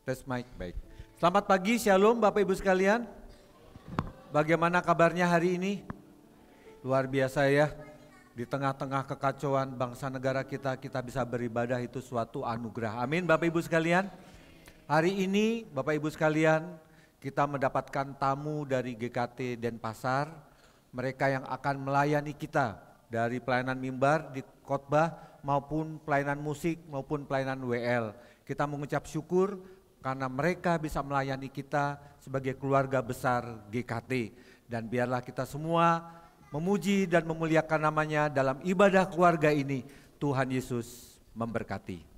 Tes mic, baik. Selamat pagi, Shalom Bapak Ibu sekalian. Bagaimana kabarnya hari ini? Luar biasa ya. Di tengah-tengah kekacauan bangsa negara kita bisa beribadah, itu suatu anugerah. Amin Bapak Ibu sekalian. Hari ini Bapak Ibu sekalian, kita mendapatkan tamu dari GKT Denpasar. Mereka yang akan melayani kita dari pelayanan mimbar di khotbah maupun pelayanan musik maupun pelayanan WL. Kita mengucap syukur karena mereka bisa melayani kita sebagai keluarga besar GKT. Dan biarlah kita semua memuji dan memuliakan namanya dalam ibadah keluarga ini. Tuhan Yesus memberkati.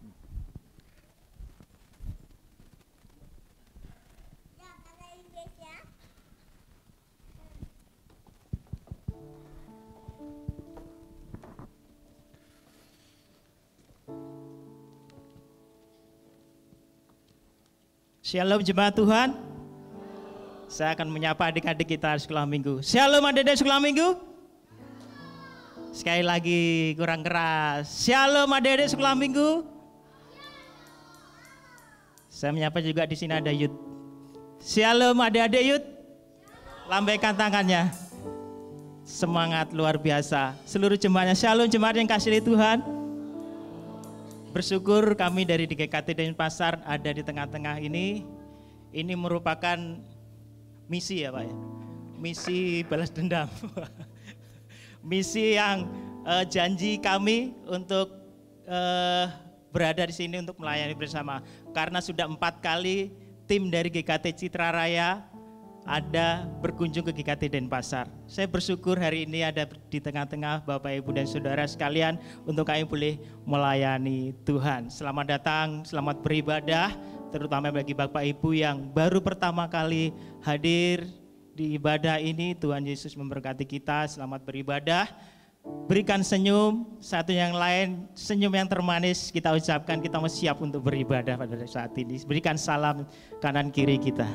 Shalom jemaat Tuhan. Saya akan menyapa adik-adik kita sekolah minggu. Shalom adik-adik sekolah minggu. Sekali lagi kurang keras. Shalom adik-adik sekolah minggu. Saya menyapa juga di sini ada Yud. Shalom adik-adik Yud. Lambaikan tangannya. Semangat luar biasa. Seluruh jemaatnya. Shalom jemaat yang kasih Tuhan. Bersyukur kami dari GKT Denpasar ada di tengah-tengah ini. Ini merupakan misi ya Pak ya. Misi balas dendam. Misi yang janji kami untuk berada di sini untuk melayani bersama. Karena sudah 4 kali tim dari GKT Citra Raya ada berkunjung ke GKT Denpasar. Saya bersyukur hari ini ada di tengah-tengah Bapak Ibu dan Saudara sekalian untuk kami boleh melayani Tuhan. Selamat datang, selamat beribadah, terutama bagi Bapak Ibu yang baru pertama kali hadir di ibadah ini. Tuhan Yesus memberkati kita, selamat beribadah. Berikan senyum, satu yang lain, senyum yang termanis kita ucapkan, kita mau siap untuk beribadah pada saat ini. Berikan salam kanan kiri kita.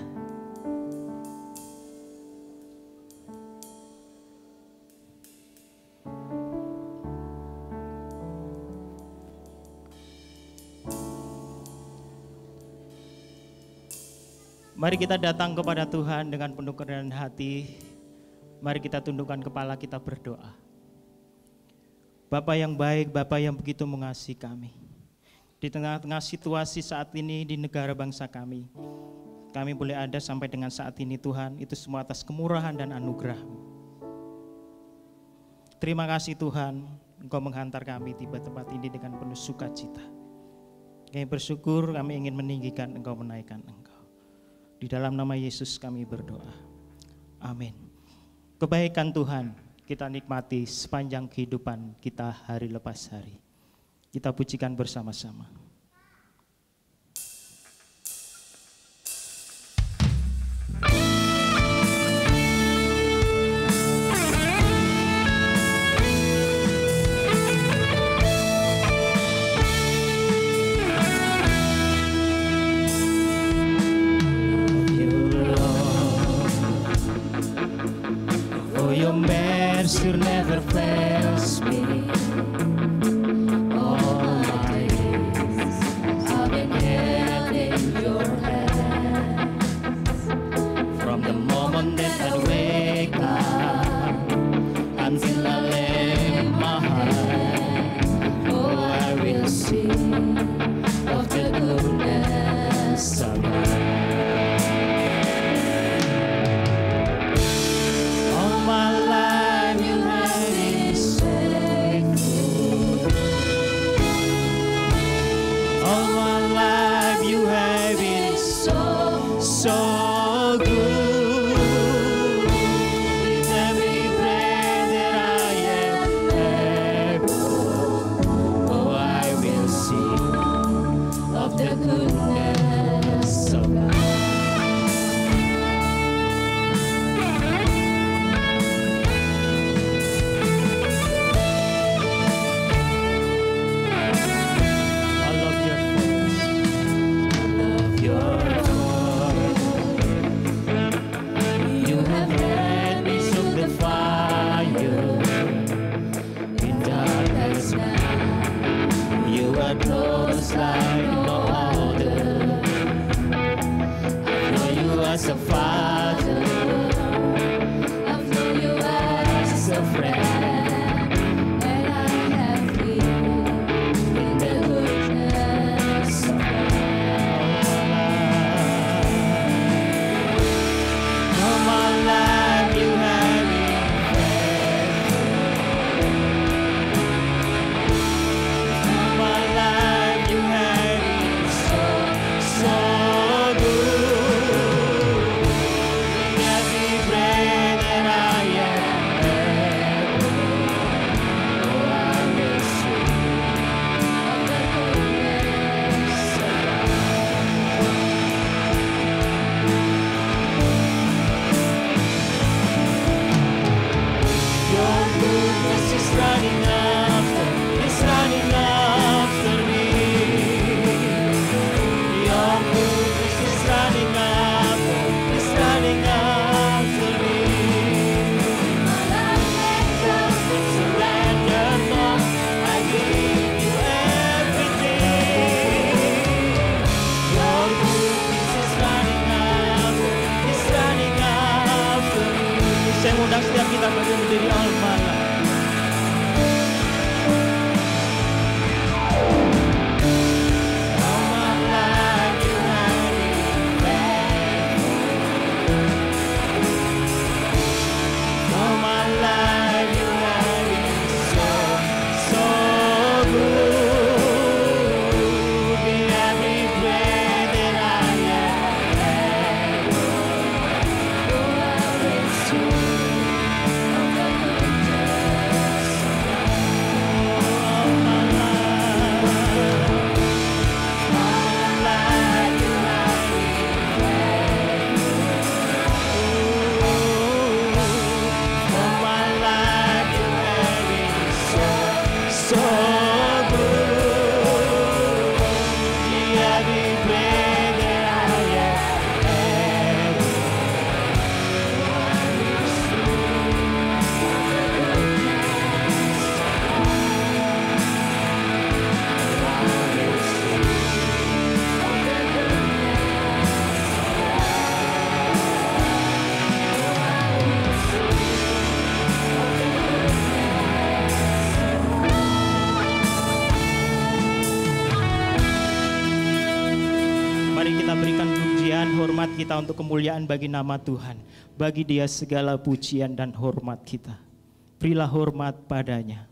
Mari kita datang kepada Tuhan dengan penuh kerendahan hati. Mari kita tundukkan kepala, kita berdoa. Bapa yang baik, Bapa yang begitu mengasihi kami. Di tengah-tengah situasi saat ini di negara bangsa kami boleh ada sampai dengan saat ini Tuhan, itu semua atas kemurahan dan anugerah-Mu. Terima kasih Tuhan, Engkau menghantar kami tiba tempat ini dengan penuh sukacita. Kami bersyukur, kami ingin meninggikan Engkau, menaikkan Engkau. Di dalam nama Yesus kami berdoa. Amin. Kebaikan Tuhan kita nikmati sepanjang kehidupan kita hari lepas hari. Kita pujikan bersama-sama. Mercy never fails me. All my days I've been held in your hands. From the moment that I wake up until I lay my head, oh, I will sing of the goodness of God. All my life you have been hormat kita untuk kemuliaan bagi nama Tuhan. Bagi Dia segala pujian dan hormat kita. Berilah hormat padanya.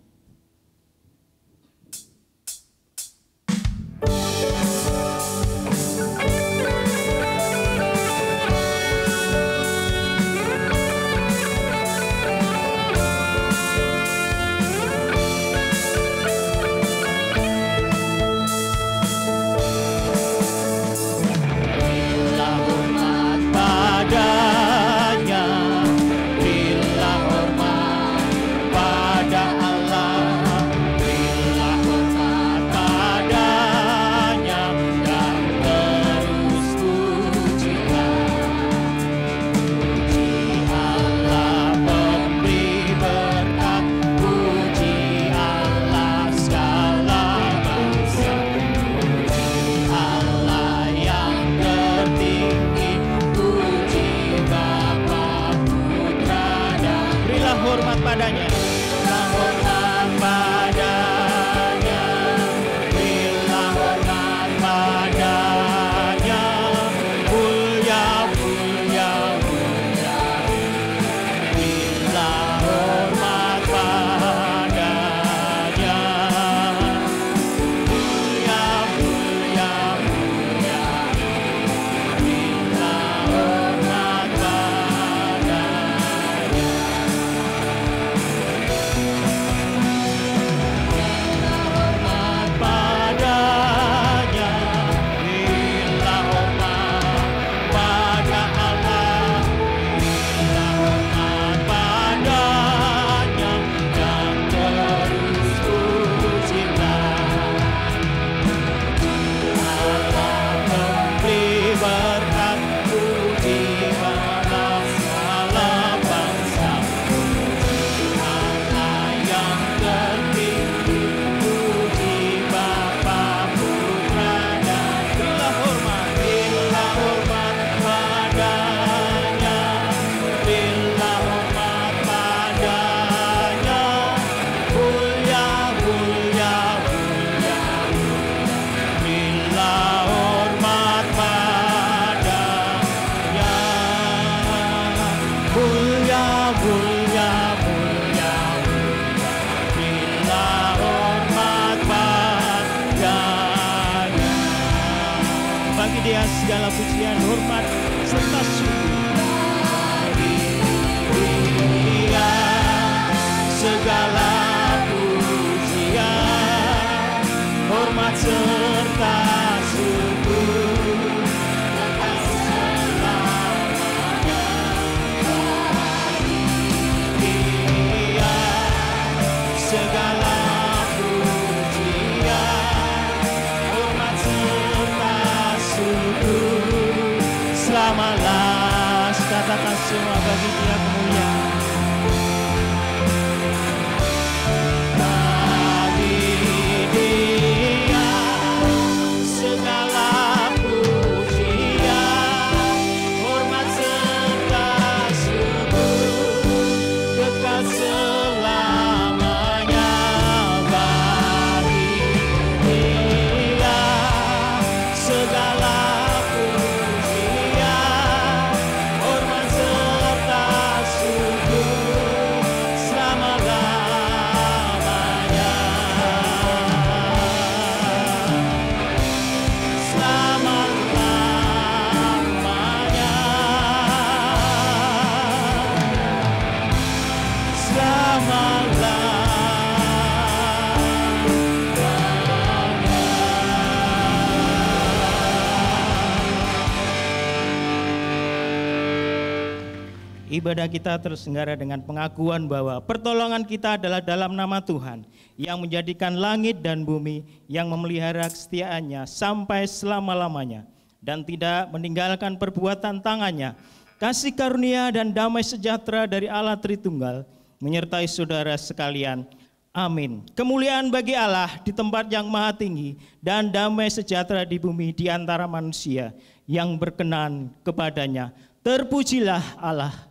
Segala pujian, hormat, serta syukur. Dia segala pujian, hormat serta syukur. Dia segala selamalah, katakan semua bagi Dia kemuliaan. Bagi Dia segala pujian, hormat serta syukur, kekal selamanya. Bagi Dia segala ibadah kita terselenggara dengan pengakuan bahwa pertolongan kita adalah dalam nama Tuhan yang menjadikan langit dan bumi, yang memelihara kesetiaannya sampai selama-lamanya dan tidak meninggalkan perbuatan tangannya. Kasih karunia dan damai sejahtera dari Allah Tritunggal menyertai saudara sekalian. Amin. Kemuliaan bagi Allah di tempat yang maha tinggi dan damai sejahtera di bumi di antara manusia yang berkenan kepadanya. Terpujilah Allah.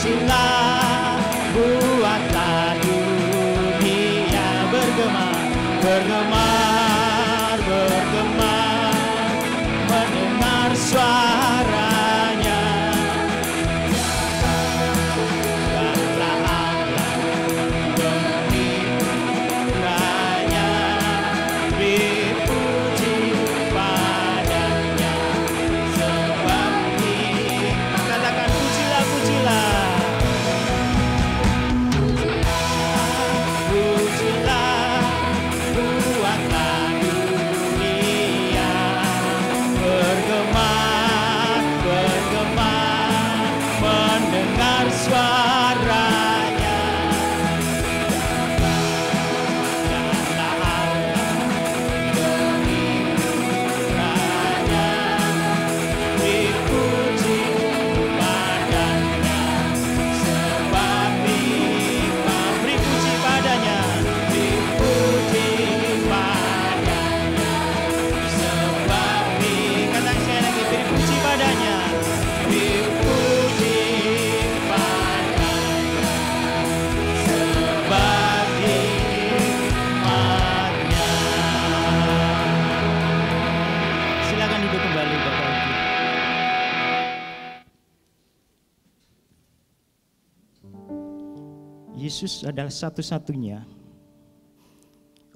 pujilah, buatlah dunia bergema, bergemar, bergemar, mendengar suaranya. Jagatlah Allah, gembiranya, dipuji padanya, sebab katakan pujilah, pujilah. Pujilah, buatlah dunia bergemar, bergemar, mendengar suaranya. Jagatlah Allah, gembiranya, dipuji padanya, sebab nikmat. Beri puji padanya, dipuji padanya, sebab katakan sekali lagi, beri puji padanya, dipuji padanya, sebab nikmatnya. Silakan duduk kembali Bapak Ibu. Yesus adalah satu-satunya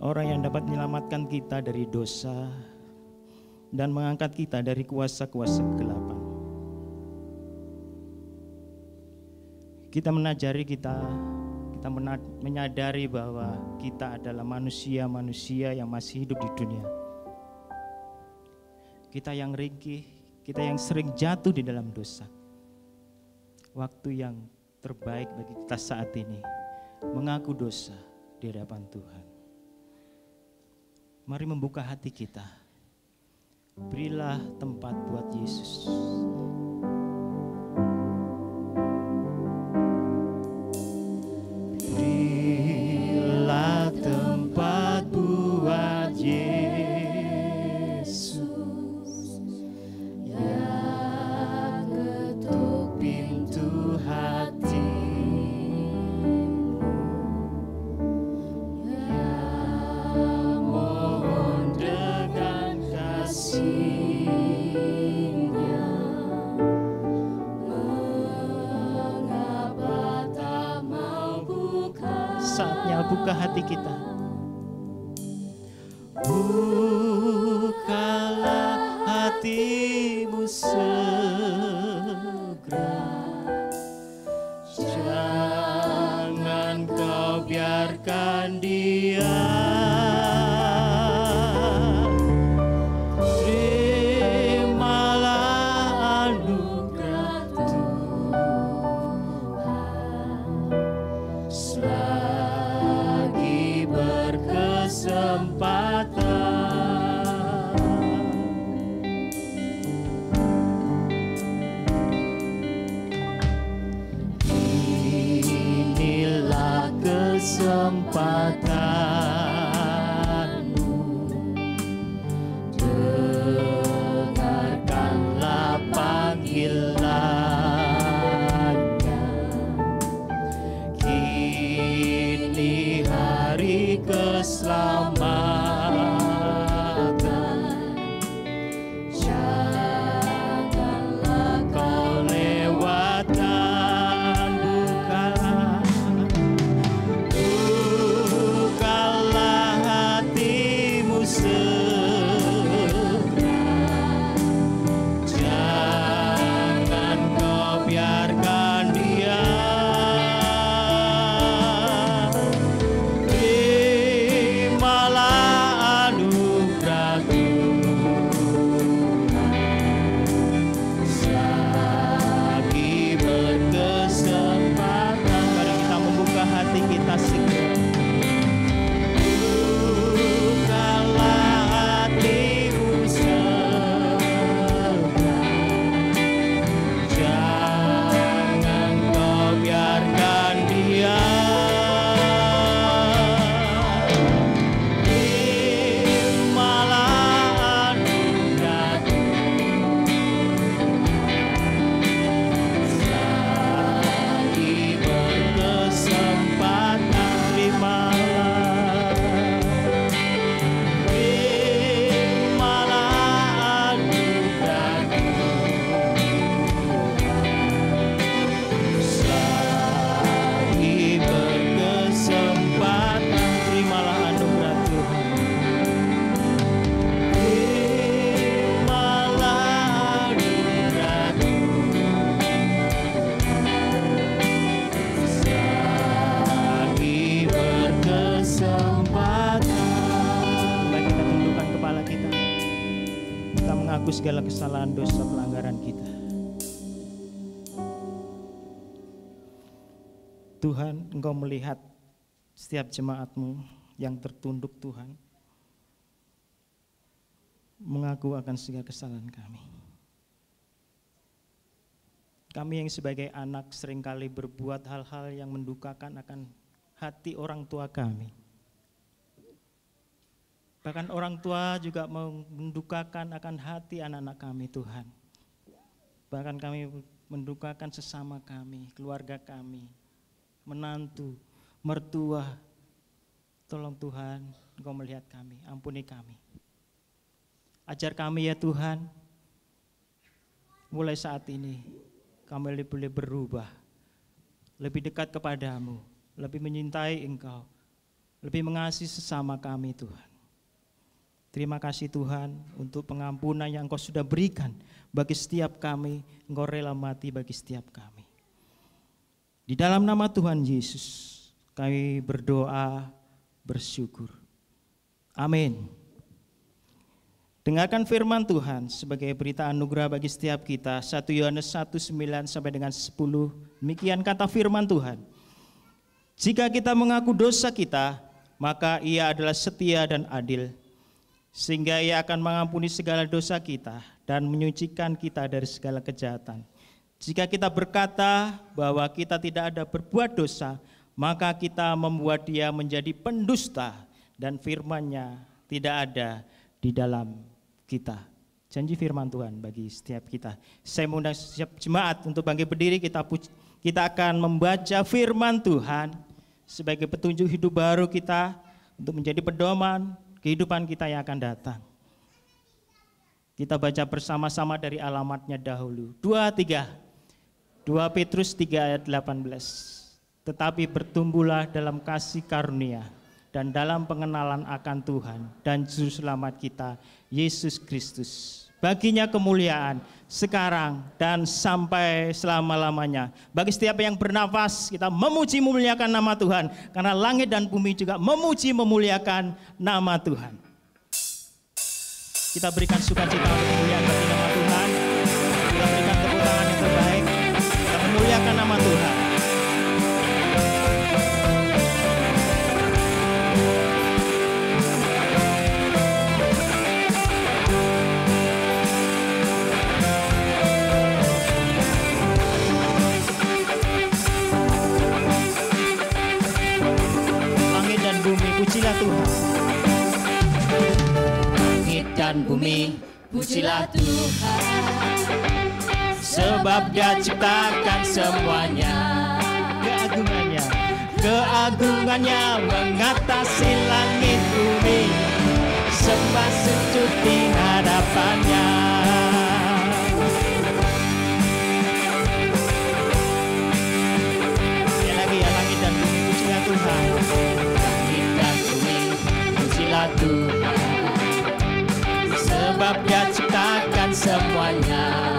orang yang dapat menyelamatkan kita dari dosa dan mengangkat kita dari kuasa-kuasa kegelapan. Kita menyadari bahwa kita adalah manusia-manusia yang masih hidup di dunia. Kita yang ringkih, kita yang sering jatuh di dalam dosa. Waktu yang terbaik bagi kita saat ini mengaku dosa di hadapan Tuhan. Mari membuka hati kita. Berilah tempat buat Yesus. Berilah tempat buat Yesus yang ketuk pintu hati. Saatnya buka hati kita. Bukalah hatimu segera, jangan kau biarkan dia. Terimalah anugerah Tuhan selagi berkesempatan. Inilah kesempatanmu, dengarkanlah panggilannya. Kini hari keselamatan, janganlah kau lewatkan. Bukalah segala kesalahan dosa pelanggaran kita. Tuhan, Engkau melihat setiap jemaat-Mu yang tertunduk Tuhan, mengaku akan segala kesalahan kami. Kami yang sebagai anak seringkali berbuat hal-hal yang mendukakan akan hati orang tua kami. Bahkan orang tua juga mendukakan akan hati anak-anak kami, Tuhan. Bahkan kami mendukakan sesama kami, keluarga kami, menantu, mertua. Tolong Tuhan, Engkau melihat kami, ampuni kami. Ajar kami ya Tuhan, mulai saat ini kami boleh berubah, lebih dekat kepadamu, lebih menyintai Engkau, lebih mengasihi sesama kami Tuhan. Terima kasih Tuhan untuk pengampunan yang Engkau sudah berikan bagi setiap kami, Engkau rela mati bagi setiap kami. Di dalam nama Tuhan Yesus kami berdoa, bersyukur. Amin. Dengarkan firman Tuhan sebagai berita anugerah bagi setiap kita. 1 Yohanes 1:9 sampai dengan 10. Demikian kata firman Tuhan. Jika kita mengaku dosa kita, maka Ia adalah setia dan adil, sehingga Ia akan mengampuni segala dosa kita dan menyucikan kita dari segala kejahatan. Jika kita berkata bahwa kita tidak ada berbuat dosa, maka kita membuat Dia menjadi pendusta dan firman-Nya tidak ada di dalam kita. Janji firman Tuhan bagi setiap kita. Saya mengundang setiap jemaat untuk bangkit berdiri, kita akan membaca firman Tuhan sebagai petunjuk hidup baru kita untuk menjadi pedoman kehidupan kita yang akan datang. Kita baca bersama-sama dari alamatnya dahulu. 2 Petrus 3 ayat 18. Tetapi bertumbuhlah dalam kasih karunia dan dalam pengenalan akan Tuhan dan Juru Selamat kita, Yesus Kristus. Baginya kemuliaan sekarang dan sampai selama-lamanya. Bagi setiap yang bernafas, kita memuji memuliakan nama Tuhan, karena langit dan bumi juga memuji memuliakan nama Tuhan. Kita berikan sukacita untuk memuliakan bagi nama Tuhan. Kita berikan tepuk tangan yang terbaik. Kita memuliakan nama Tuhan. Pujilah Tuhan. Langit dan bumi, pujilah Tuhan, sebab Dia ciptakan semuanya. Keagungannya mengatasi langit bumi, sembah sujud di hadapannya. Sekali lagi ya, langit dan bumi, pujilah Tuhan. Tuhan, sebab Dia ciptakan semuanya.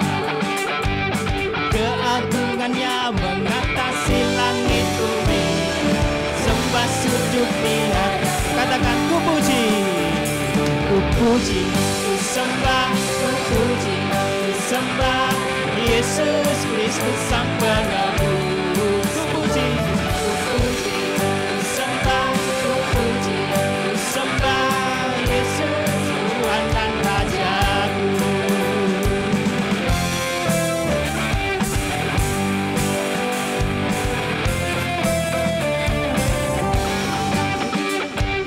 Keagungannya mengatasi langit bumi, sembah sujud di hadapan. Katakan ku puji, ku sembah, ku sembah Yesus Kristus Sang Penebus. Ku puji, sembah, sembah Yesus Tuhan dan Rajaku.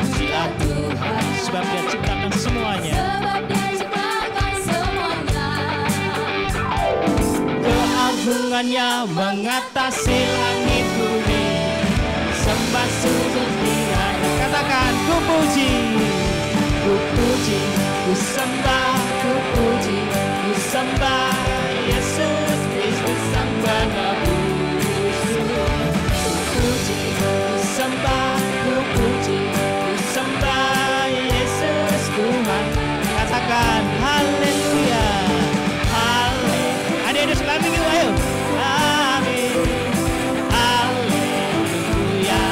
Pujilah Tuhan, sebab Dia ciptakan semuanya. Keagungannya mengatasi langit bumi, sembah sujud di hadapan. Katakan ku puji, ku sembah, ku sembah Yesus Kristus Sang Penebus. Ku sembah, ku sembah Yesus Tuhan. Katakan haleluya, haleluya. Adik-adik sekalian minggu, ayo. Amin. Haleluya.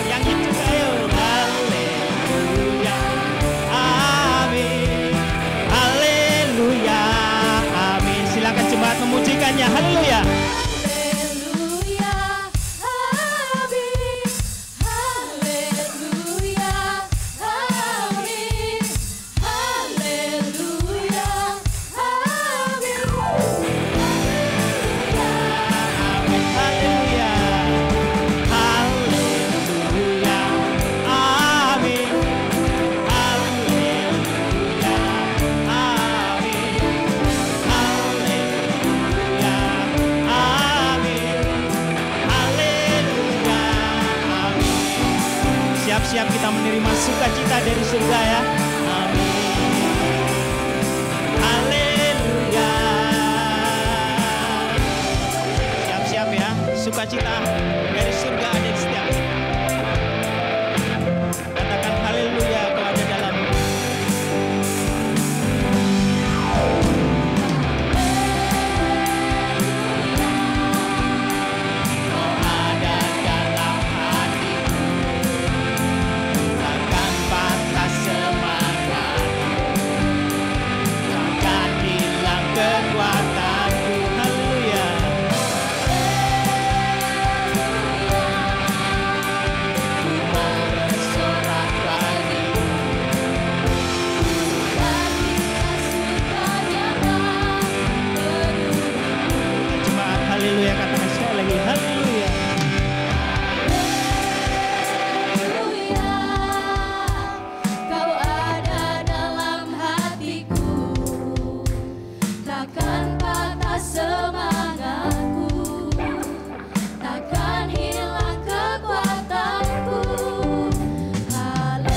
Yang itu ayo. Haleluya. Amin. Haleluya. haleluya. Siap-siap kita menerima sukacita dari surga ya. Amin. Haleluya. Siap-siap ya, sukacita dari surga ada di setiap. Katakan haleluya kalau ada dalam. Haleluya, katakan sekali lagi, haleluya. Kau ada dalam hatiku, takkan patah semangatku, takkan hilang kekuatanku. Haleluya,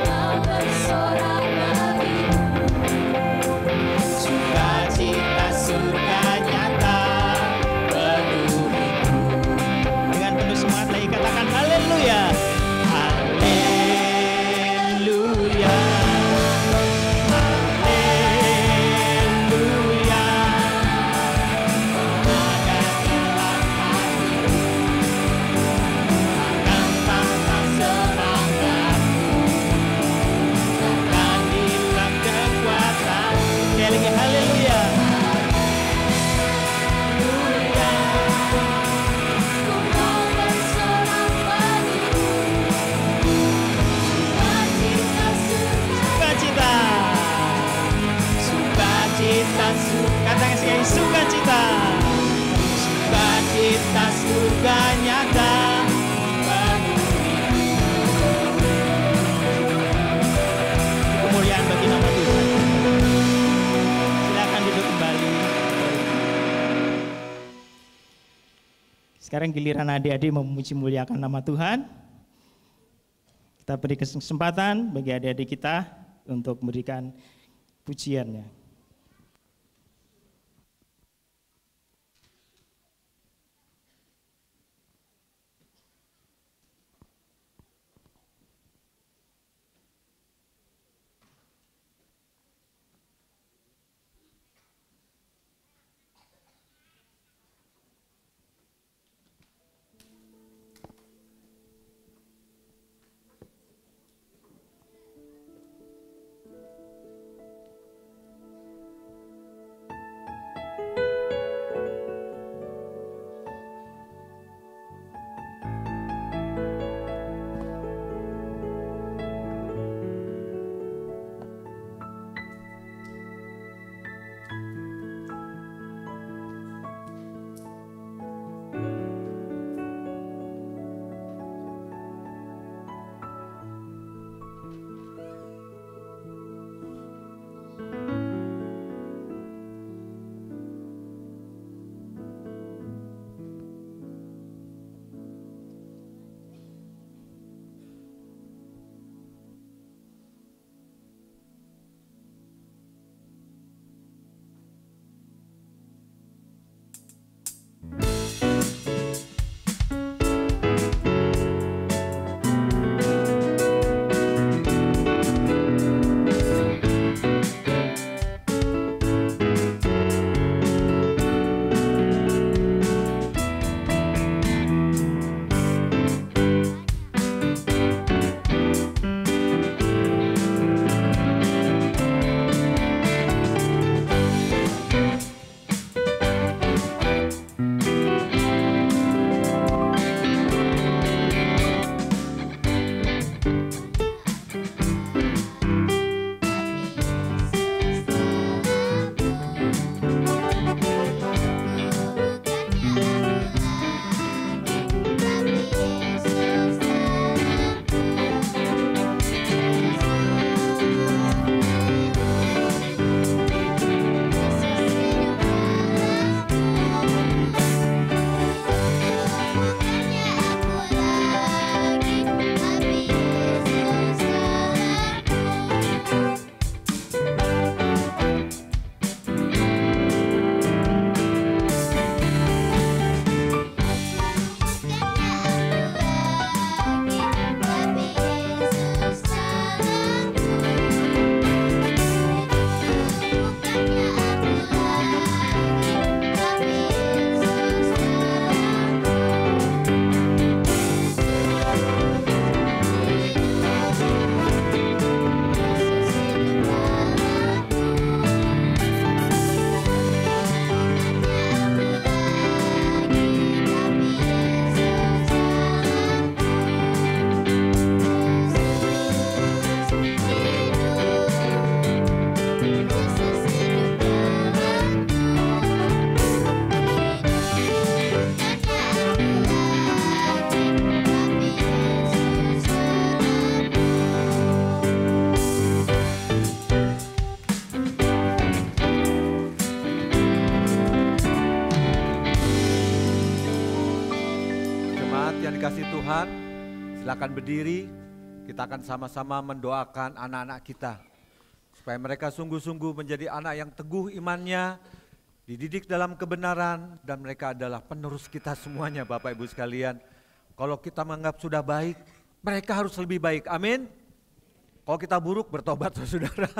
mau bersorak bagimu. Sukacita surga nyata penuhiku. Dengan penuh semangat lagi katakan haleluya. Haleluya. Haleluya. Ada dalam hatiku, takkan patah semangatku, takkan hilang kekuatan. Sekali lagi haleluya. Ku mau bersorak bagimu, sukacita surga. Sukacita, katakan sekali sukacita. Sukacita surga nyata penuhiku. Kemuliaan bagi nama Tuhan. Silakan duduk kembali. Sekarang giliran adik-adik memuji muliakan nama Tuhan. Kita beri kesempatan bagi adik-adik kita untuk memberikan pujiannya. kasih Tuhan, silakan berdiri. Kita akan sama-sama mendoakan anak-anak kita supaya mereka sungguh-sungguh menjadi anak yang teguh imannya, dididik dalam kebenaran, dan mereka adalah penerus kita semuanya, Bapak Ibu sekalian. Kalau kita menganggap sudah baik, mereka harus lebih baik. Amin. Kalau kita buruk, bertobat saudara.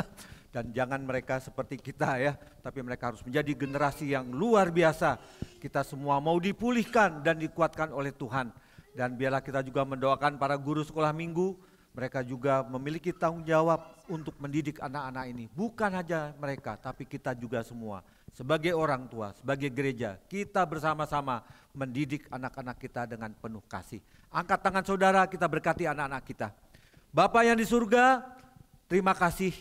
Dan jangan mereka seperti kita ya, tapi mereka harus menjadi generasi yang luar biasa. Kita semua mau dipulihkan dan dikuatkan oleh Tuhan. Dan biarlah kita juga mendoakan para guru sekolah minggu, mereka juga memiliki tanggung jawab untuk mendidik anak-anak ini. Bukan hanya mereka, tapi kita juga semua. Sebagai orang tua, sebagai gereja, kita bersama-sama mendidik anak-anak kita dengan penuh kasih. Angkat tangan saudara, kita berkati anak-anak kita. Bapa yang di surga, terima kasih.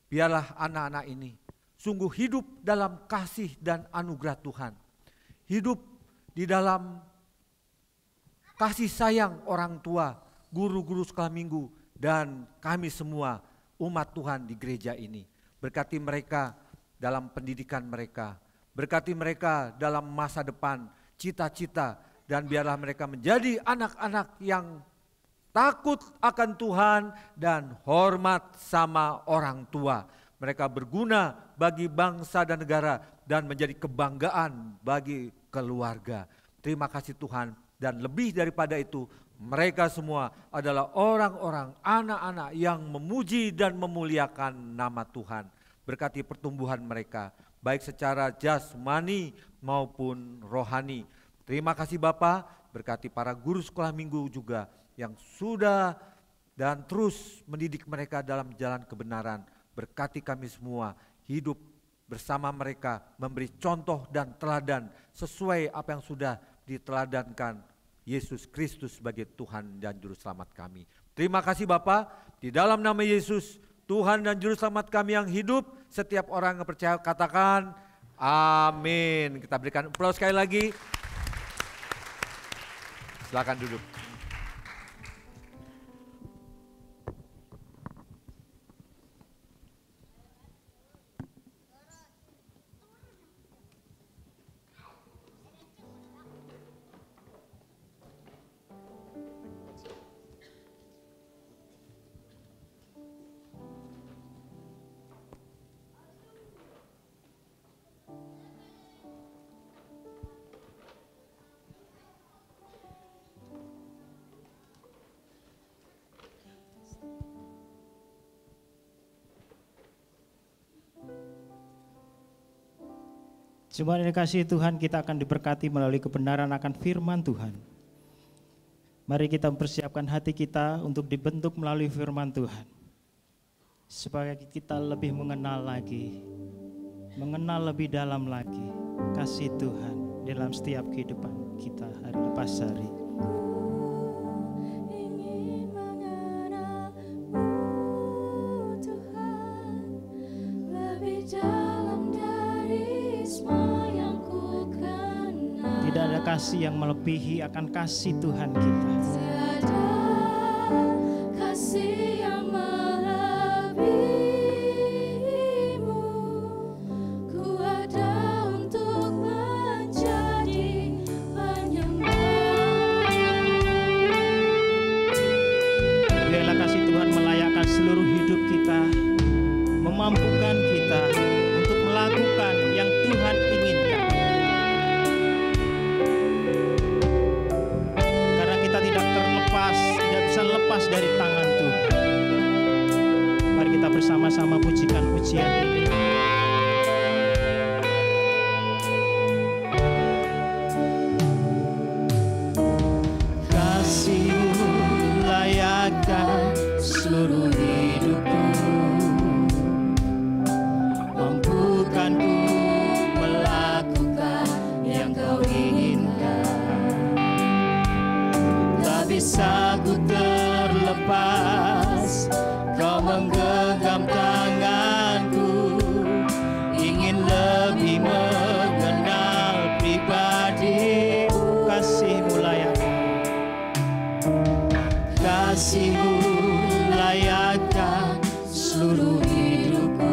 Biarlah anak-anak ini sungguh hidup dalam kasih dan anugerah Tuhan. Hidup di dalam kasih sayang orang tua, guru-guru sekolah minggu, dan kami semua umat Tuhan di gereja ini. Berkati mereka dalam pendidikan mereka, berkati mereka dalam masa depan, cita-cita, dan biarlah mereka menjadi anak-anak yang takut akan Tuhan dan hormat sama orang tua. Mereka berguna bagi bangsa dan negara dan menjadi kebanggaan bagi keluarga. Terima kasih Tuhan. Dan lebih daripada itu, mereka semua adalah orang-orang, anak-anak yang memuji dan memuliakan nama Tuhan. Berkati pertumbuhan mereka, baik secara jasmani maupun rohani. Terima kasih Bapa, berkati para guru sekolah minggu juga yang sudah dan terus mendidik mereka dalam jalan kebenaran. Berkati kami semua, hidup bersama mereka, memberi contoh dan teladan sesuai apa yang sudah diteladankan Yesus Kristus sebagai Tuhan dan Juru Selamat kami. Terima kasih Bapa, di dalam nama Yesus, Tuhan dan Juru Selamat kami yang hidup, setiap orang yang percaya katakan amin. Kita berikan aplaus sekali lagi. Silakan duduk. Semua yang dikasihi Tuhan, kita akan diberkati melalui kebenaran akan firman Tuhan. Mari kita mempersiapkan hati kita untuk dibentuk melalui firman Tuhan. Supaya kita lebih mengenal lagi, mengenal lebih dalam lagi kasih Tuhan dalam setiap kehidupan kita hari lepas hari. Tidak ada kasih yang melebihi akan kasih Tuhan kita. Tiada kasih yang melebihimu. Ku ada untuk menjadi penyembah. Biarlah kasih Tuhan melayakkan seluruh hidup kita, memampukan kita untuk melakukan yang Tuhan inginkan. Tidak bisa lepas dari tangan Tuhan. Mari kita bersama-sama pujikan pujian ini. Kasih-Mu layakkan seluruh hidupku, mampukan ku melakukan yang Kau inginkan. Bisa ku terlepas, Kau menggenggam tanganku, ingin lebih mengenal pribadi-Mu. Kasih-Mu layakkan, kasih-Mu layakkan seluruh hidupku,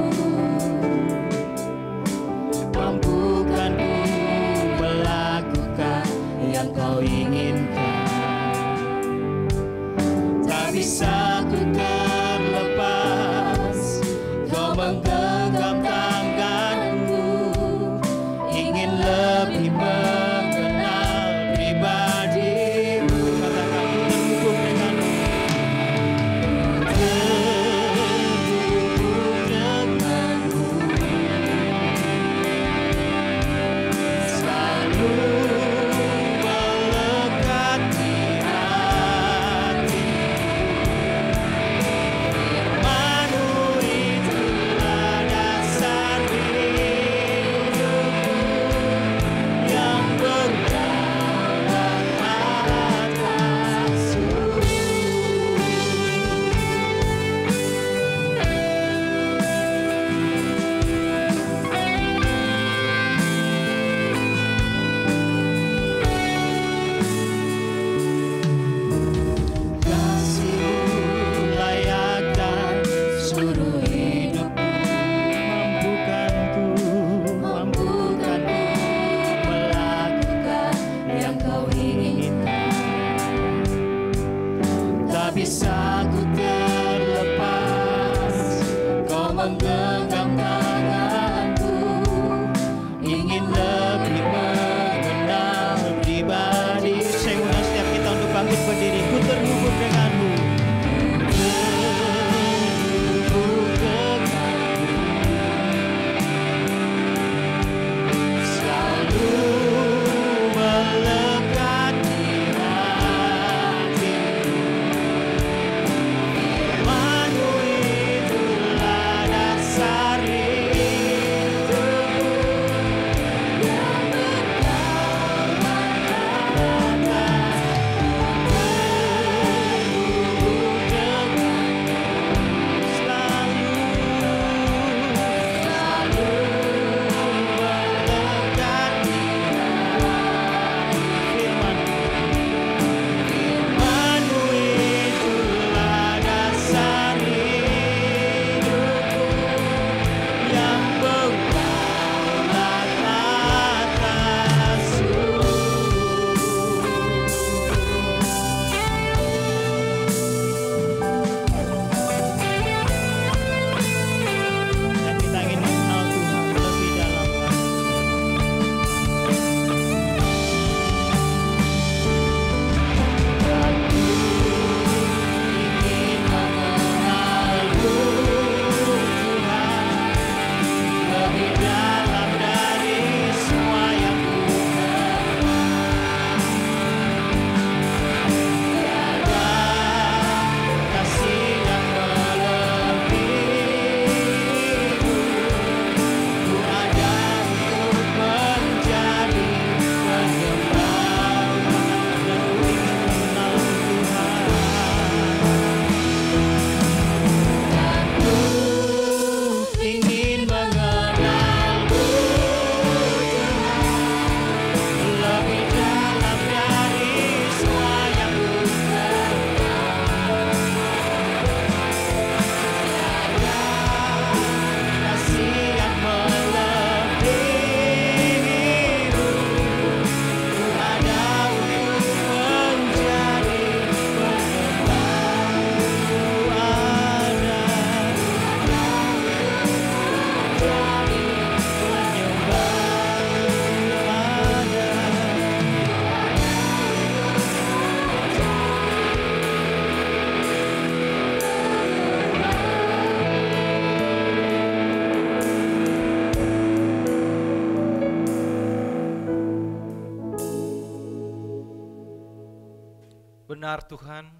Benar Tuhan,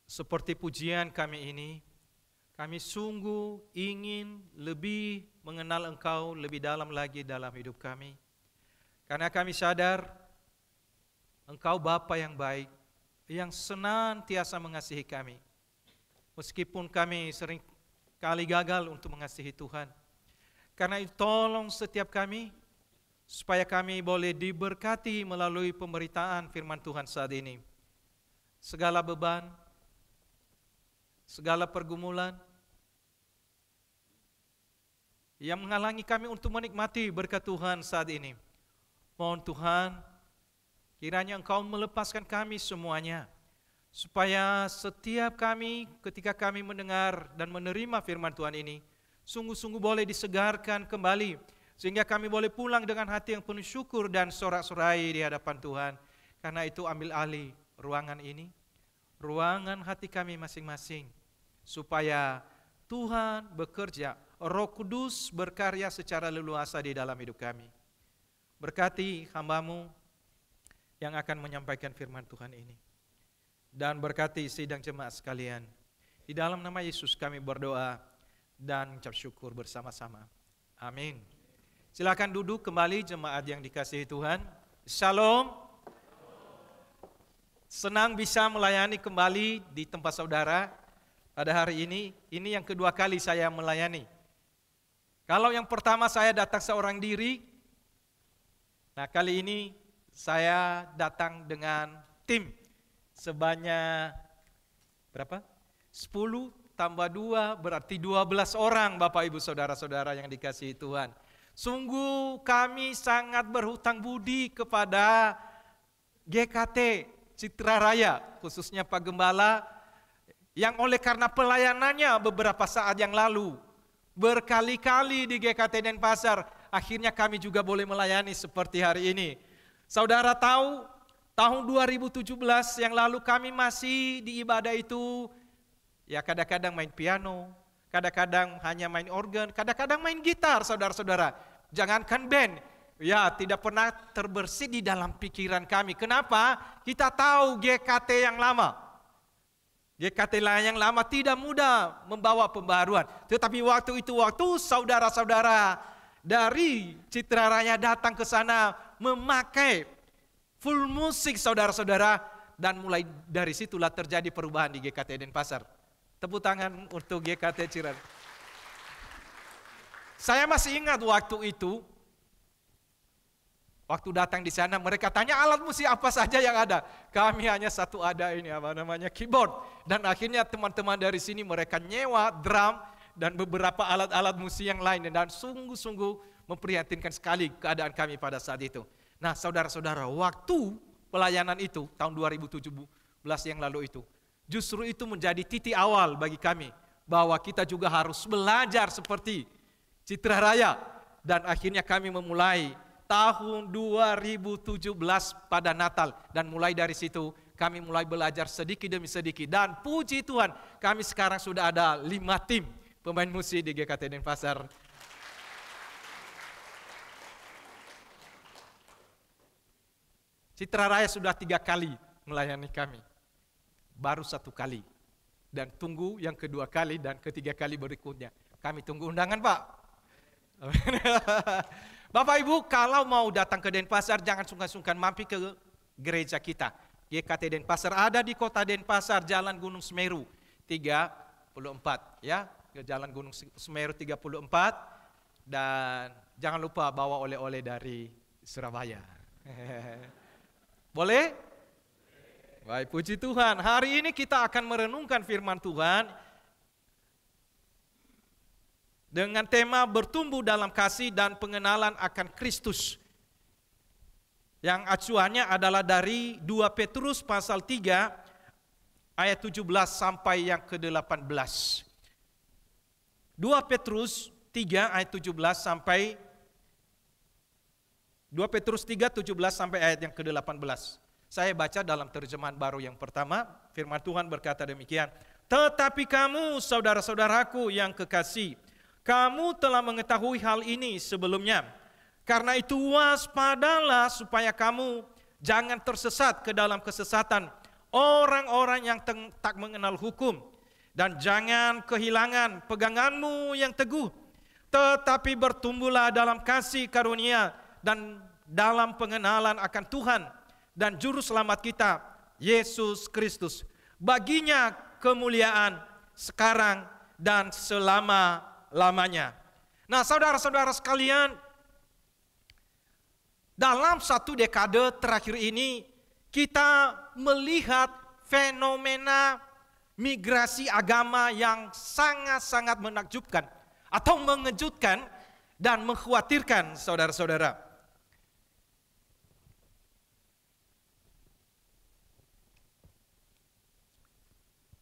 seperti pujian kami ini, kami sungguh ingin lebih mengenal Engkau lebih dalam lagi dalam hidup kami. Karena kami sadar Engkau Bapa yang baik, yang senantiasa mengasihi kami. Meskipun kami sering kali gagal untuk mengasihi Tuhan. Karena itu tolong setiap kami, supaya kami boleh diberkati melalui pemberitaan firman Tuhan saat ini. Segala beban, segala pergumulan yang menghalangi kami untuk menikmati berkat Tuhan saat ini. Mohon Tuhan, kiranya Engkau melepaskan kami semuanya, supaya setiap kami ketika kami mendengar dan menerima firman Tuhan ini, sungguh-sungguh boleh disegarkan kembali, sehingga kami boleh pulang dengan hati yang penuh syukur dan sorak-sorai di hadapan Tuhan. Karena itu ambil alih ruangan ini, ruangan hati kami masing-masing, supaya Tuhan bekerja, Roh Kudus berkarya secara leluasa di dalam hidup kami. Berkati hamba-Mu yang akan menyampaikan firman Tuhan ini, dan berkati sidang jemaat sekalian. Di dalam nama Yesus kami berdoa dan ucap syukur bersama-sama. Amin. Silakan duduk kembali jemaat yang dikasihi Tuhan. Shalom. Senang bisa melayani kembali di tempat saudara pada hari ini. Ini yang kedua kali saya melayani. Kalau yang pertama saya datang seorang diri, nah kali ini saya datang dengan tim sebanyak berapa? 10 tambah 2 berarti 12 orang Bapak Ibu Saudara-saudara yang dikasihi Tuhan. Sungguh kami sangat berhutang budi kepada GKT Citra Raya, khususnya Pak Gembala, yang oleh karena pelayanannya beberapa saat yang lalu, berkali-kali di GKT Denpasar, akhirnya kami juga boleh melayani seperti hari ini. Saudara tahu, tahun 2017 yang lalu kami masih di ibadah itu, ya kadang-kadang main piano, kadang-kadang hanya main organ, kadang-kadang main gitar, saudara-saudara. Jangankan band, ya tidak pernah terbersit di dalam pikiran kami. Kenapa? Kita tahu GKT yang lama. GKT yang lama tidak mudah membawa pembaharuan. Tetapi waktu itu, waktu saudara-saudara dari Citra Raya datang ke sana memakai full musik saudara-saudara, dan mulai dari situlah terjadi perubahan di GKT Denpasar. Tepuk tangan untuk GKT Citra. Saya masih ingat waktu itu, waktu datang di sana mereka tanya alat musik apa saja yang ada. Kami hanya satu ada ini apa namanya keyboard. Dan akhirnya teman-teman dari sini mereka nyewa drum dan beberapa alat-alat musik yang lain, dan sungguh-sungguh memprihatinkan sekali keadaan kami pada saat itu. Nah, saudara-saudara, waktu pelayanan itu tahun 2017 yang lalu itu, justru itu menjadi titik awal bagi kami bahwa kita juga harus belajar seperti Citra Raya, dan akhirnya kami memulai tahun 2017 pada Natal, dan mulai dari situ kami mulai belajar sedikit demi sedikit, dan puji Tuhan kami sekarang sudah ada 5 tim pemain musik di GKT Denpasar. Citra Raya sudah 3 kali melayani kami, baru 1 kali, dan tunggu yang kedua kali dan ketiga kali berikutnya. Kami tunggu undangan Pak. Bapak Ibu, kalau mau datang ke Denpasar jangan sungkan-sungkan mampir ke gereja kita. GKT Denpasar ada di kota Denpasar, Jalan Gunung Semeru 34 ya, ke Jalan Gunung Semeru 34, dan jangan lupa bawa oleh-oleh dari Surabaya. Boleh? Baik, puji Tuhan. Hari ini kita akan merenungkan firman Tuhan dengan tema bertumbuh dalam kasih dan pengenalan akan Kristus. Yang acuannya adalah dari 2 Petrus pasal 3 ayat 17 sampai yang ke-18. 2 Petrus 3 ayat 17 sampai 2 Petrus 3 17 sampai ayat yang ke-18. Saya baca dalam terjemahan baru yang pertama. Firman Tuhan berkata demikian. Tetapi kamu saudara-saudaraku yang kekasih, kamu telah mengetahui hal ini sebelumnya. Karena itu waspadalah supaya kamu Jangan tersesat ke dalam kesesatan orang-orang yang tak mengenal hukum. Dan jangan kehilangan peganganmu yang teguh, tetapi bertumbuhlah dalam kasih karunia dan dalam pengenalan akan Tuhan dan Juru Selamat kita, Yesus Kristus. Baginya kemuliaan sekarang dan selama-lamanya. Nah, saudara-saudara sekalian, dalam satu dekade terakhir ini kita melihat fenomena migrasi agama yang sangat-sangat menakjubkan atau mengejutkan dan mengkhawatirkan saudara-saudara.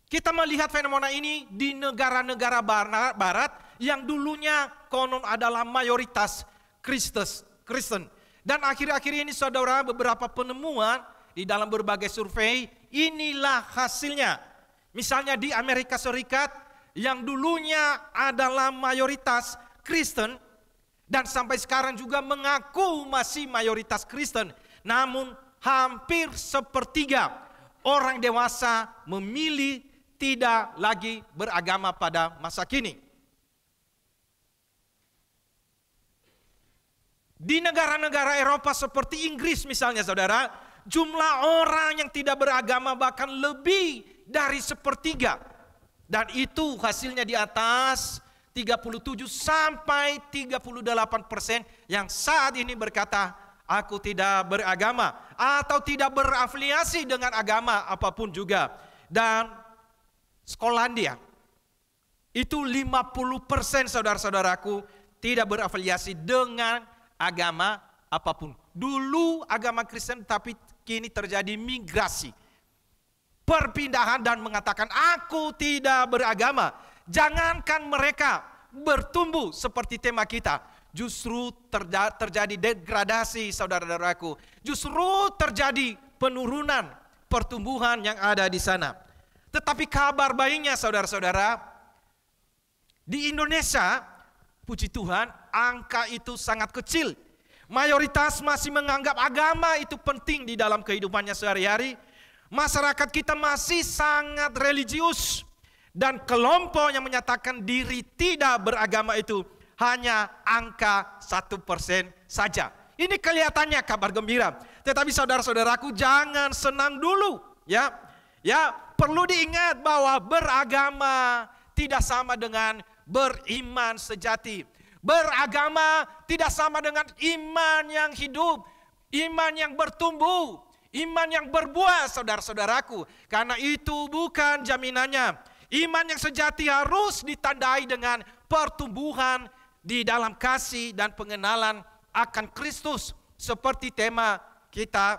Kita melihat fenomena ini di negara-negara barat yang dulunya konon adalah mayoritas Kristen. Dan akhir-akhir ini saudara, beberapa penemuan di dalam berbagai survei, inilah hasilnya. Misalnya di Amerika Serikat yang dulunya adalah mayoritas Kristen dan sampai sekarang juga mengaku masih mayoritas Kristen. Namun hampir sepertiga orang dewasa memilih tidak lagi beragama pada masa kini. Di negara-negara Eropa seperti Inggris misalnya saudara, jumlah orang yang tidak beragama bahkan lebih dari sepertiga. Dan itu hasilnya di atas 37 sampai 38% yang saat ini berkata, aku tidak beragama atau tidak berafiliasi dengan agama apapun juga. Dan Skotlandia itu 50% saudara-saudaraku tidak berafiliasi dengan agama apapun. Dulu agama Kristen tapi kini terjadi migrasi. Perpindahan dan mengatakan aku tidak beragama. Jangankan mereka bertumbuh seperti tema kita. Justru terjadi degradasi saudara-saudaraku. Justru terjadi penurunan pertumbuhan yang ada di sana. Tetapi kabar baiknya saudara-saudara, di Indonesia, puji Tuhan, angka itu sangat kecil. Mayoritas masih menganggap agama itu penting di dalam kehidupannya sehari-hari. Masyarakat kita masih sangat religius. Dan kelompok yang menyatakan diri tidak beragama itu hanya angka 1% saja. Ini kelihatannya kabar gembira. Tetapi saudara-saudaraku, jangan senang dulu. Ya, perlu diingat bahwa beragama tidak sama dengan beriman sejati. Beragama tidak sama dengan iman yang hidup, iman yang bertumbuh, iman yang berbuah saudara-saudaraku. Karena itu bukan jaminannya. Iman yang sejati harus ditandai dengan pertumbuhan di dalam kasih dan pengenalan akan Kristus. Seperti tema kita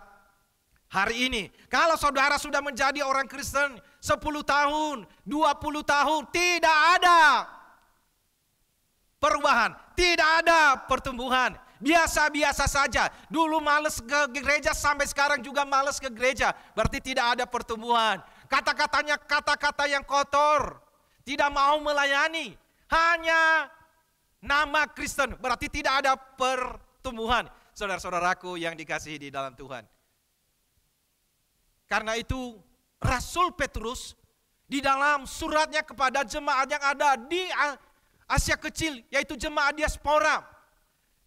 hari ini. Kalau saudara sudah menjadi orang Kristen 10 tahun, 20 tahun, tidak ada perubahan, tidak ada pertumbuhan. Biasa-biasa saja. Dulu malas ke gereja, sampai sekarang juga malas ke gereja. Berarti tidak ada pertumbuhan. Kata-katanya kata-kata yang kotor. Tidak mau melayani. Hanya nama Kristen. Berarti tidak ada pertumbuhan. Saudara-saudaraku yang dikasihi di dalam Tuhan. Karena itu Rasul Petrus di dalam suratnya kepada jemaat yang ada di Asia Kecil, yaitu jemaat diaspora.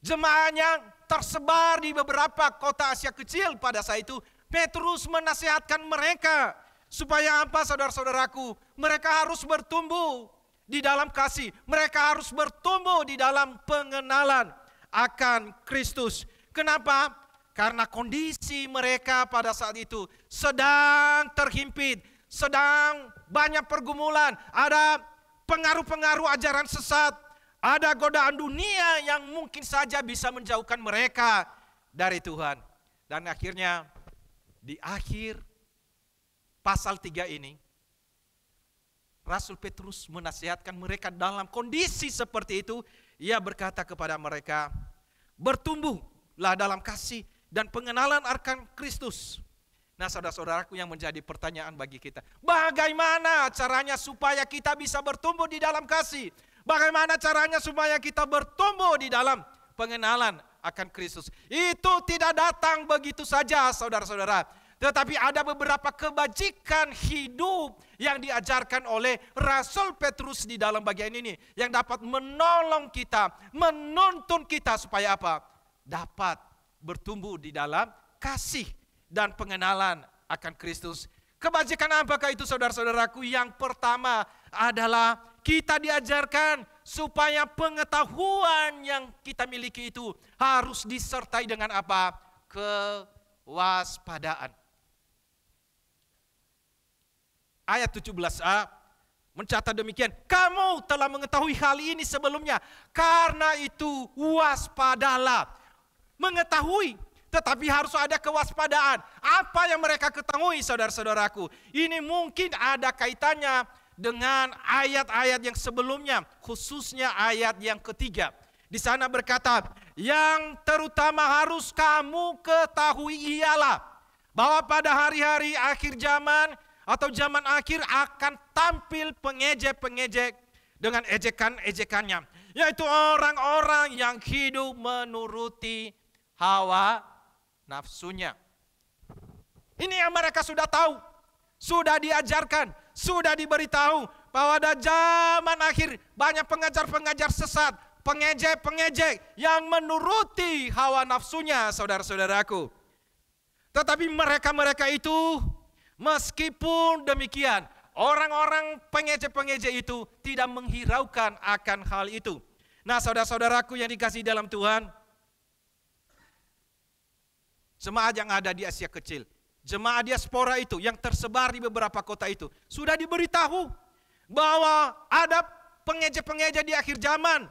Jemaat yang tersebar di beberapa kota Asia Kecil pada saat itu, Petrus menasihatkan mereka supaya apa saudara-saudaraku? Mereka harus bertumbuh di dalam kasih. Mereka harus bertumbuh di dalam pengenalan akan Kristus. Kenapa? Karena kondisi mereka pada saat itu sedang terhimpit, sedang banyak pergumulan, ada pengaruh-pengaruh ajaran sesat, ada godaan dunia yang mungkin saja bisa menjauhkan mereka dari Tuhan. Dan akhirnya di akhir pasal 3 ini, Rasul Petrus menasihatkan mereka dalam kondisi seperti itu. Ia berkata kepada mereka, bertumbuhlah dalam kasih dan pengenalan akan Kristus. Nah saudara-saudaraku, yang menjadi pertanyaan bagi kita, bagaimana caranya supaya kita bisa bertumbuh di dalam kasih? Bagaimana caranya supaya kita bertumbuh di dalam pengenalan akan Kristus. Itu tidak datang begitu saja, saudara-saudara. Tetapi ada beberapa kebajikan hidup yang diajarkan oleh Rasul Petrus di dalam bagian ini. Yang dapat menolong kita, menuntun kita supaya apa? Dapat bertumbuh di dalam kasih dan pengenalan akan Kristus. Kebajikan apakah itu, saudara-saudaraku? Yang pertama adalah kita diajarkan supaya pengetahuan yang kita miliki itu harus disertai dengan apa? Kewaspadaan. Ayat 17a mencatat demikian, kamu telah mengetahui hal ini sebelumnya, karena itu waspadalah. Mengetahui, tetapi harus ada kewaspadaan. Apa yang mereka ketahui, saudara-saudaraku? Ini mungkin ada kaitannya dengan ayat-ayat yang sebelumnya, khususnya ayat yang ketiga. Di sana berkata, yang terutama harus kamu ketahui ialah bahwa pada hari-hari akhir zaman atau zaman akhir akan tampil pengejek-pengejek dengan ejekan-ejekannya, yaitu orang-orang yang hidup menuruti hawa nafsunya. Ini yang mereka sudah tahu, sudah diajarkan, sudah diberitahu bahwa ada zaman akhir banyak pengajar-pengajar sesat, pengejek-pengejek yang menuruti hawa nafsunya, saudara-saudaraku. Tetapi mereka-mereka itu, meskipun demikian, orang-orang pengejek-pengejek itu tidak menghiraukan akan hal itu. Nah, saudara-saudaraku yang dikasihi dalam Tuhan, jemaat yang ada di Asia Kecil, jemaat diaspora itu yang tersebar di beberapa kota itu, sudah diberitahu bahwa ada pengejek-pengejek di akhir zaman.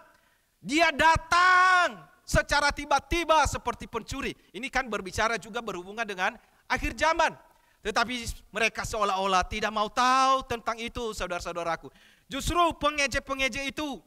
Dia datang secara tiba-tiba seperti pencuri. Ini kan berbicara juga berhubungan dengan akhir zaman. Tetapi mereka seolah-olah tidak mau tahu tentang itu, saudara-saudaraku. Justru pengejek-pengejek itu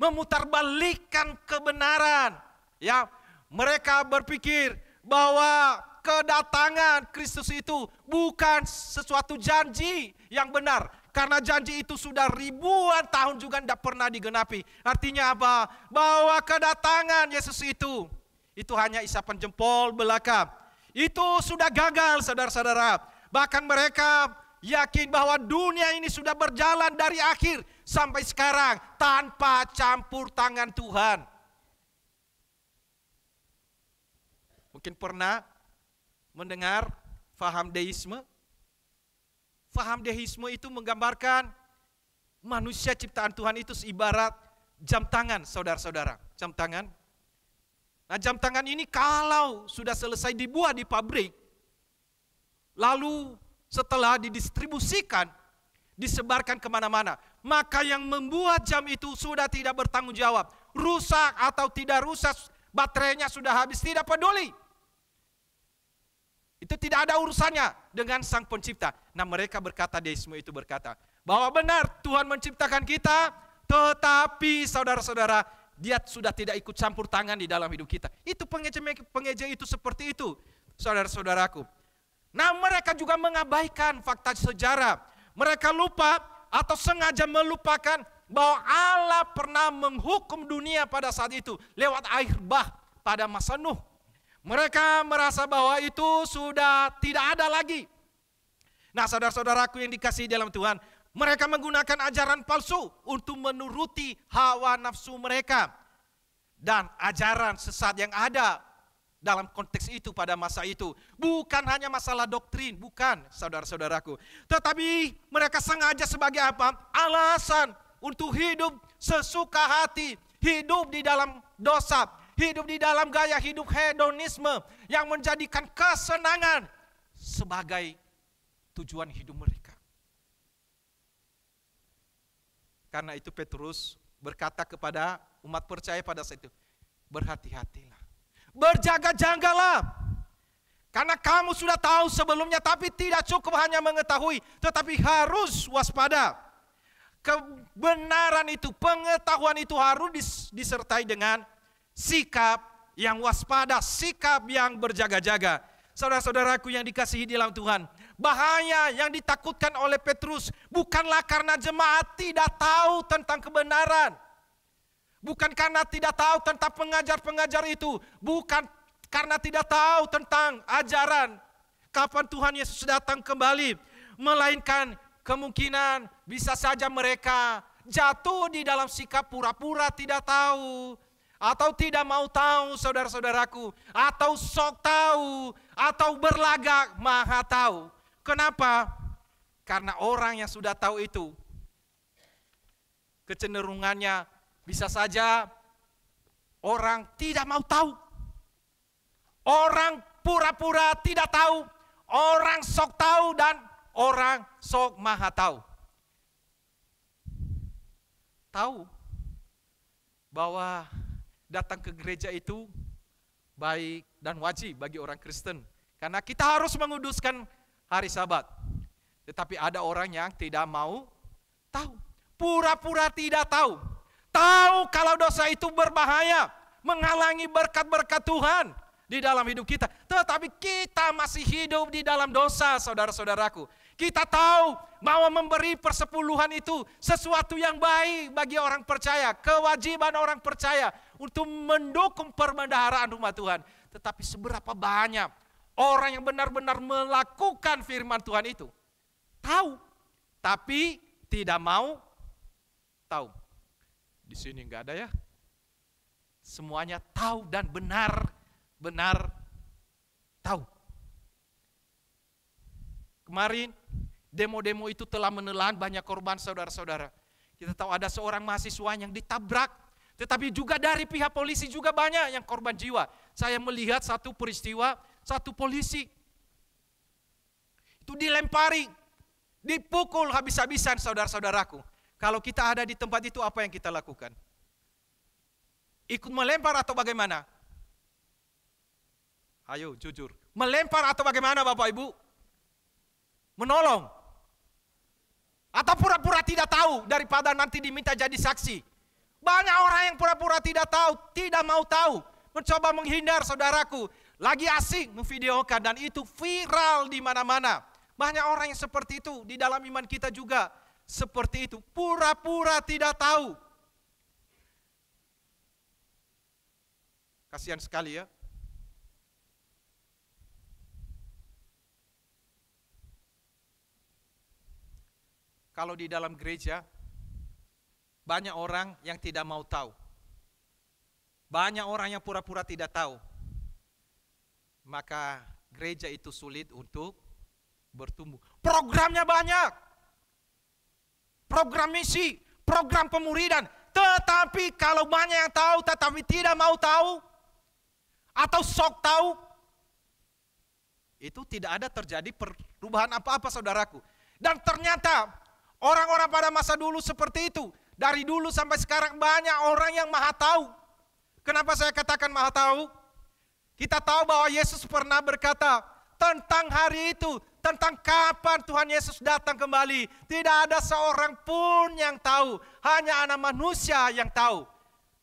memutarbalikkan kebenaran. Ya, mereka berpikir bahwa kedatangan Kristus itu bukan sesuatu janji yang benar. Karena janji itu sudah ribuan tahun juga tidak pernah digenapi. Artinya apa? Bahwa kedatangan Yesus itu hanya isapan jempol belaka. Itu sudah gagal, saudara-saudara. Bahkan mereka yakin bahwa dunia ini sudah berjalan dari akhir sampai sekarang tanpa campur tangan Tuhan. Mungkin pernah mendengar faham deisme? Faham deisme itu menggambarkan manusia ciptaan Tuhan itu seibarat jam tangan, saudara-saudara. Jam tangan. Nah, jam tangan ini kalau sudah selesai dibuat di pabrik, lalu setelah didistribusikan, disebarkan kemana-mana, maka yang membuat jam itu sudah tidak bertanggung jawab. Rusak atau tidak rusak, baterainya sudah habis, tidak peduli. Itu tidak ada urusannya dengan Sang Pencipta. Nah, mereka berkata, deisme itu berkata, bahwa benar Tuhan menciptakan kita, tetapi saudara-saudara, Dia sudah tidak ikut campur tangan di dalam hidup kita. Itu pengejek itu seperti itu, saudara-saudaraku. Nah, mereka juga mengabaikan fakta sejarah. Mereka lupa atau sengaja melupakan bahwa Allah pernah menghukum dunia pada saat itu lewat air bah pada masa Nuh. Mereka merasa bahwa itu sudah tidak ada lagi. Nah, saudara-saudaraku yang dikasihi dalam Tuhan, mereka menggunakan ajaran palsu untuk menuruti hawa nafsu mereka. Dan ajaran sesat yang ada dalam konteks itu pada masa itu. Bukan hanya masalah doktrin, bukan, saudara-saudaraku. Tetapi mereka sengaja sebagai apa? Alasan untuk hidup sesuka hati, hidup di dalam dosa, hidup di dalam gaya hidup hedonisme yang menjadikan kesenangan sebagai tujuan hidup mereka. Karena itu Petrus berkata kepada umat percaya pada saat itu, berhati-hatilah, berjaga-jagalah. Karena kamu sudah tahu sebelumnya, tapi tidak cukup hanya mengetahui, tetapi harus waspada. Kebenaran itu, pengetahuan itu harus disertai dengan sikap yang waspada, sikap yang berjaga-jaga. Saudara-saudaraku yang dikasihi di dalam Tuhan, bahaya yang ditakutkan oleh Petrus bukanlah karena jemaat tidak tahu tentang kebenaran. Bukan karena tidak tahu tentang pengajar-pengajar itu. Bukan karena tidak tahu tentang ajaran kapan Tuhan Yesus datang kembali. Melainkan kemungkinan bisa saja mereka jatuh di dalam sikap pura-pura tidak tahu. Atau tidak mau tahu saudara-saudaraku. Atau sok tahu. Atau berlagak maha tahu. Kenapa? Karena orang yang sudah tahu itu, kecenderungannya bisa saja orang tidak mau tahu. Orang pura-pura tidak tahu. Orang sok tahu dan orang sok maha tahu. Tahu bahwa datang ke gereja itu baik dan wajib bagi orang Kristen. Karena kita harus menguduskan hari Sabat. Tetapi ada orang yang tidak mau tahu. Pura-pura tidak tahu. Tahu kalau dosa itu berbahaya, menghalangi berkat-berkat Tuhan di dalam hidup kita. Tetapi kita masih hidup di dalam dosa, saudara-saudaraku. Kita tahu bahwa memberi persepuluhan itu sesuatu yang baik bagi orang percaya. Kewajiban orang percaya untuk mendukung perbendaharaan rumah Tuhan. Tetapi seberapa banyak orang yang benar-benar melakukan firman Tuhan itu? Tahu, tapi tidak mau tahu. Di sini enggak ada ya. Semuanya tahu dan benar tahu. Kemarin demo-demo itu telah menelan banyak korban saudara-saudara. Kita tahu ada seorang mahasiswa yang ditabrak. Tetapi juga dari pihak polisi juga banyak yang korban jiwa. Saya melihat satu peristiwa, satu polisi itu dilempari, dipukul habis-habisan saudara-saudaraku. Kalau kita ada di tempat itu apa yang kita lakukan? Ikut melempar atau bagaimana? Ayo jujur. Melempar atau bagaimana Bapak Ibu? Menolong. Atau pura-pura tidak tahu daripada nanti diminta jadi saksi. Banyak orang yang pura-pura tidak tahu, tidak mau tahu. Mencoba menghindar saudaraku. Lagi asik memvideokan dan itu viral di mana-mana. Banyak orang yang seperti itu di dalam iman kita juga. Seperti itu, pura-pura tidak tahu. Kasihan sekali ya. Kalau di dalam gereja, banyak orang yang tidak mau tahu. Banyak orang yang pura-pura tidak tahu. Maka gereja itu sulit untuk bertumbuh. Programnya banyak. Program misi, program pemuridan. Tetapi kalau banyak yang tahu tetapi tidak mau tahu, atau sok tahu, itu tidak ada terjadi perubahan apa-apa saudaraku. Dan ternyata orang-orang pada masa dulu seperti itu. Dari dulu sampai sekarang banyak orang yang maha tahu. Kenapa saya katakan maha tahu? Kita tahu bahwa Yesus pernah berkata tentang hari itu, tentang kapan Tuhan Yesus datang kembali. Tidak ada seorang pun yang tahu, hanya anak manusia yang tahu.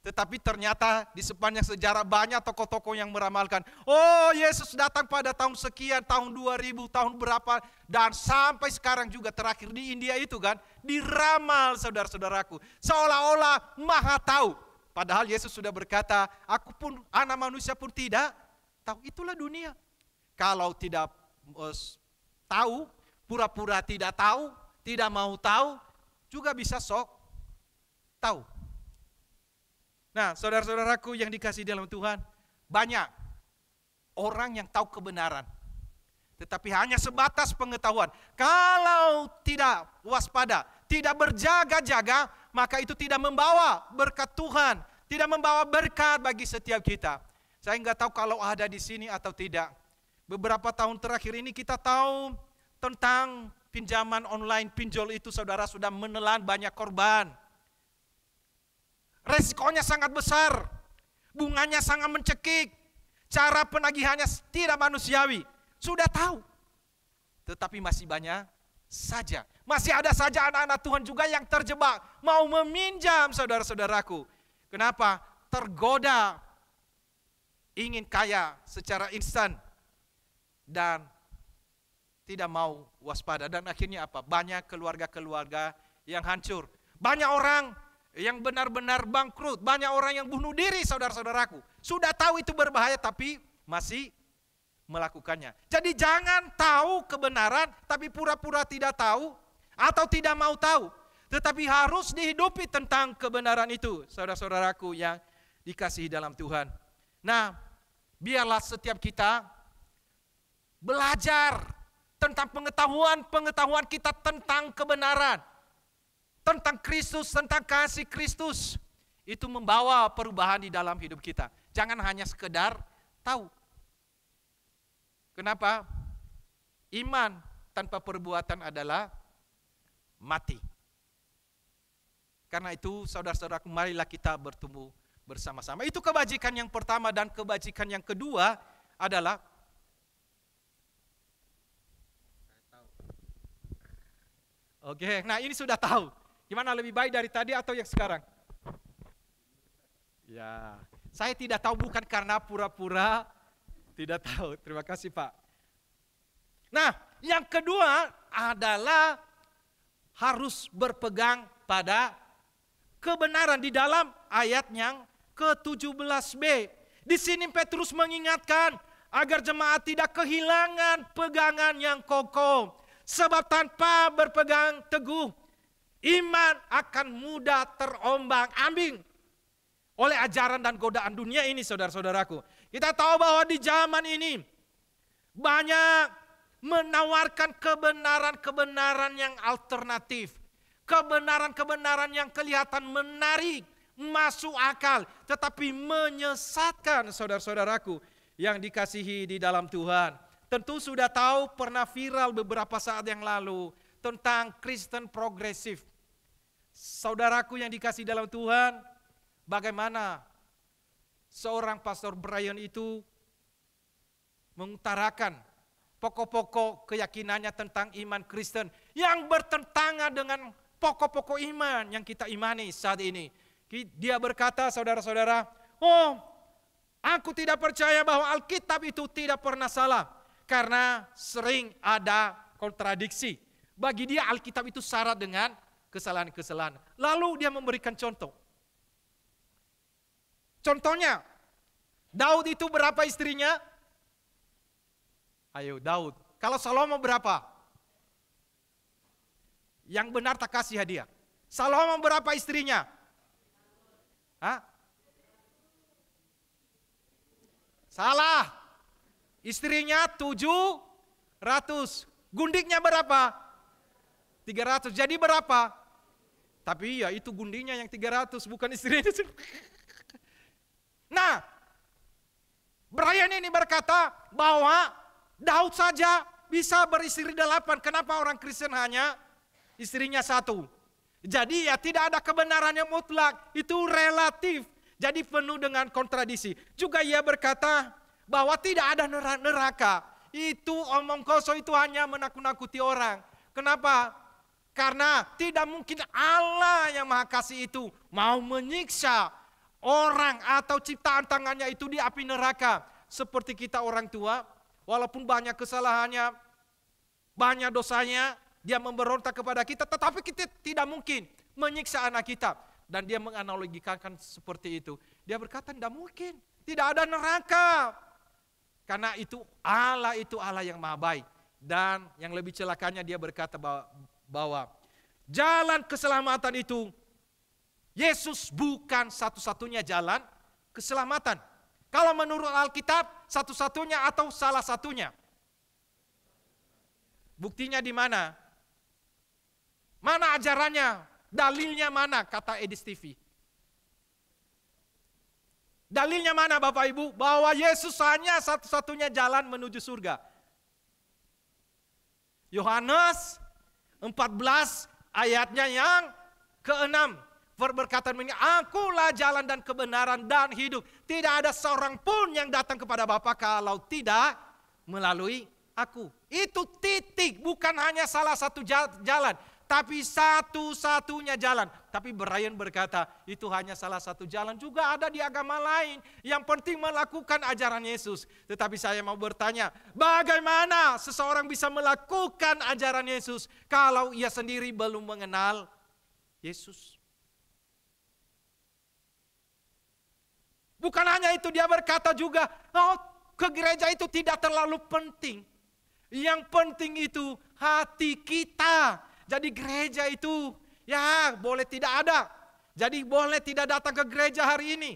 Tetapi ternyata di sepanjang sejarah banyak tokoh-tokoh yang meramalkan, oh Yesus datang pada tahun sekian, tahun 2000, tahun berapa, dan sampai sekarang juga terakhir di India itu kan, diramal saudara-saudaraku. Seolah-olah maha tahu. Padahal Yesus sudah berkata, aku pun, anak manusia pun tidak tahu. Itulah dunia. Kalau tidak tahu, pura-pura tidak tahu, tidak mau tahu, juga bisa sok tahu. Nah, saudara-saudaraku yang dikasihi dalam Tuhan, banyak orang yang tahu kebenaran, tetapi hanya sebatas pengetahuan. Kalau tidak waspada, tidak berjaga-jaga, maka itu tidak membawa berkat Tuhan, tidak membawa berkat bagi setiap kita. Saya nggak tahu kalau ada di sini atau tidak. Beberapa tahun terakhir ini kita tahu tentang pinjaman online, pinjol itu saudara sudah menelan banyak korban. Resikonya sangat besar, bunganya sangat mencekik, cara penagihannya tidak manusiawi. Sudah tahu, tetapi masih banyak saja. Masih ada saja anak-anak Tuhan juga yang terjebak, mau meminjam saudara-saudaraku. Kenapa? Tergoda, ingin kaya secara instan, dan tidak mau waspada. Dan akhirnya apa? Banyak keluarga-keluarga yang hancur. Banyak orang yang benar-benar bangkrut. Banyak orang yang bunuh diri, saudara-saudaraku. Sudah tahu itu berbahaya tapi masih melakukannya. Jadi jangan tahu kebenaran tapi pura-pura tidak tahu atau tidak mau tahu. Tetapi harus dihidupi tentang kebenaran itu, saudara-saudaraku yang dikasihi dalam Tuhan. Nah, biarlah setiap kita belajar tentang pengetahuan kita tentang kebenaran. Tentang Kristus, tentang kasih Kristus. Itu membawa perubahan di dalam hidup kita. Jangan hanya sekedar tahu. Kenapa? Iman tanpa perbuatan adalah mati. Karena itu saudara-saudaraku, marilah kita bertumbuh bersama-sama. Itu kebajikan yang pertama, dan kebajikan yang kedua adalah oke, nah ini sudah tahu. Gimana, lebih baik dari tadi atau yang sekarang? Ya, saya tidak tahu bukan karena pura-pura tidak tahu. Terima kasih Pak. Nah, yang kedua adalah harus berpegang pada kebenaran di dalam ayat yang ke-17b. Di sini Petrus mengingatkan agar jemaat tidak kehilangan pegangan yang kokoh. Sebab tanpa berpegang teguh, iman akan mudah terombang-ambing oleh ajaran dan godaan dunia ini, saudara-saudaraku. Kita tahu bahwa di zaman ini banyak menawarkan kebenaran-kebenaran yang alternatif. Kebenaran-kebenaran yang kelihatan menarik, masuk akal, tetapi menyesatkan, saudara-saudaraku yang dikasihi di dalam Tuhan. Tentu sudah tahu, pernah viral beberapa saat yang lalu tentang Kristen progresif. Saudaraku yang dikasihi dalam Tuhan, bagaimana seorang pastor Brian itu mengutarakan pokok-pokok keyakinannya tentang iman Kristen yang bertentangan dengan pokok-pokok iman yang kita imani saat ini. Dia berkata, saudara-saudara, oh, aku tidak percaya bahwa Alkitab itu tidak pernah salah karena sering ada kontradiksi. Bagi dia Alkitab itu syarat dengan kesalahan-kesalahan. Lalu dia memberikan contoh. Contohnya, Daud itu berapa istrinya? Ayo Daud. Kalau Salomo berapa? Yang benar tak kasih hadiah. Salomo berapa istrinya? Hah? Salah. Istrinya 700. Gundiknya berapa? 300. Jadi berapa? Tapi ya itu gundinya yang 300, bukan istrinya. Nah, Brian ini berkata bahwa Daud saja bisa beristri 8. Kenapa orang Kristen hanya istrinya 1? Jadi ya tidak ada kebenaran yang mutlak. Itu relatif. Jadi penuh dengan kontradiksi. Juga ia berkata bahwa tidak ada neraka. Itu omong kosong, itu hanya menakut-nakuti orang. Kenapa? Karena tidak mungkin Allah yang Maha Kasih itu mau menyiksa orang atau ciptaan tangannya itu di api neraka. Seperti kita orang tua, walaupun banyak kesalahannya, banyak dosanya, dia memberontak kepada kita, tetapi kita tidak mungkin menyiksa anak kita. Dan dia menganalogikan seperti itu. Dia berkata tidak mungkin, tidak ada neraka. Karena itu Allah yang maha baik. Dan yang lebih celakanya dia berkata bahwa jalan keselamatan itu, Yesus bukan satu-satunya jalan keselamatan. Kalau menurut Alkitab, satu-satunya atau salah satunya. Buktinya di mana? Mana ajarannya? Dalilnya mana? Kata Edis TV. Dalilnya mana Bapak Ibu? Bahwa Yesus hanya satu-satunya jalan menuju surga. Yohanes 14 ayatnya yang ke-6. Berkata begini, akulah jalan dan kebenaran dan hidup. Tidak ada seorang pun yang datang kepada Bapa kalau tidak melalui aku. Itu titik, bukan hanya salah satu jalan, tapi satu-satunya jalan. Tapi Brian berkata, itu hanya salah satu jalan, juga ada di agama lain. Yang penting melakukan ajaran Yesus. Tetapi saya mau bertanya, bagaimana seseorang bisa melakukan ajaran Yesus kalau ia sendiri belum mengenal Yesus? Bukan hanya itu, dia berkata juga, oh, ke gereja itu tidak terlalu penting. Yang penting itu hati kita. Jadi gereja itu ya boleh tidak ada. Jadi boleh tidak datang ke gereja hari ini.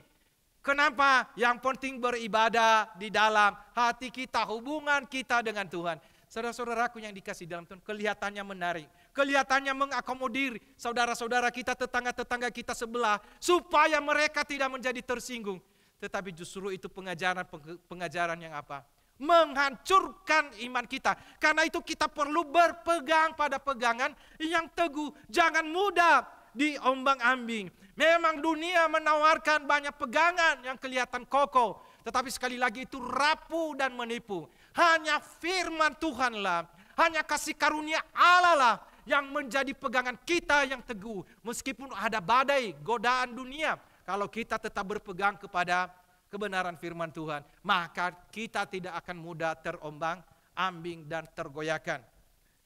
Kenapa? Yang penting beribadah di dalam hati kita, hubungan kita dengan Tuhan. Saudara-saudaraku yang dikasih dalam Tuhan, kelihatannya menarik. Kelihatannya mengakomodir saudara-saudara kita, tetangga-tetangga kita sebelah. Supaya mereka tidak menjadi tersinggung. Tetapi justru itu pengajaran yang apa? Menghancurkan iman kita. Karena itu kita perlu berpegang pada pegangan yang teguh. Jangan mudah diombang-ambing. Memang dunia menawarkan banyak pegangan yang kelihatan kokoh. Tetapi sekali lagi itu rapuh dan menipu. Hanya firman Tuhanlah, hanya kasih karunia Allah lah yang menjadi pegangan kita yang teguh. Meskipun ada badai, godaan dunia. Kalau kita tetap berpegang kepada kebenaran firman Tuhan, maka kita tidak akan mudah terombang-ambing dan tergoyahkan.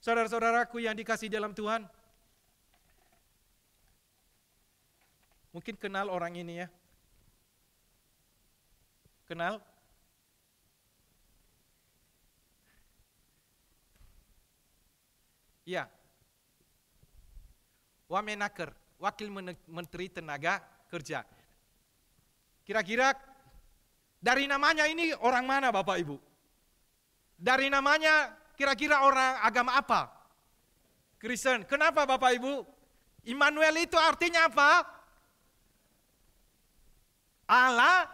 Saudara-saudaraku yang dikasih dalam Tuhan, mungkin kenal orang ini ya. Kenal? Ya. Wamenaker, Wakil Menteri Tenaga Kerja. Kira-kira dari namanya ini orang mana Bapak Ibu? Dari namanya kira-kira orang agama apa? Kristen. Kenapa Bapak Ibu? Immanuel itu artinya apa? Allah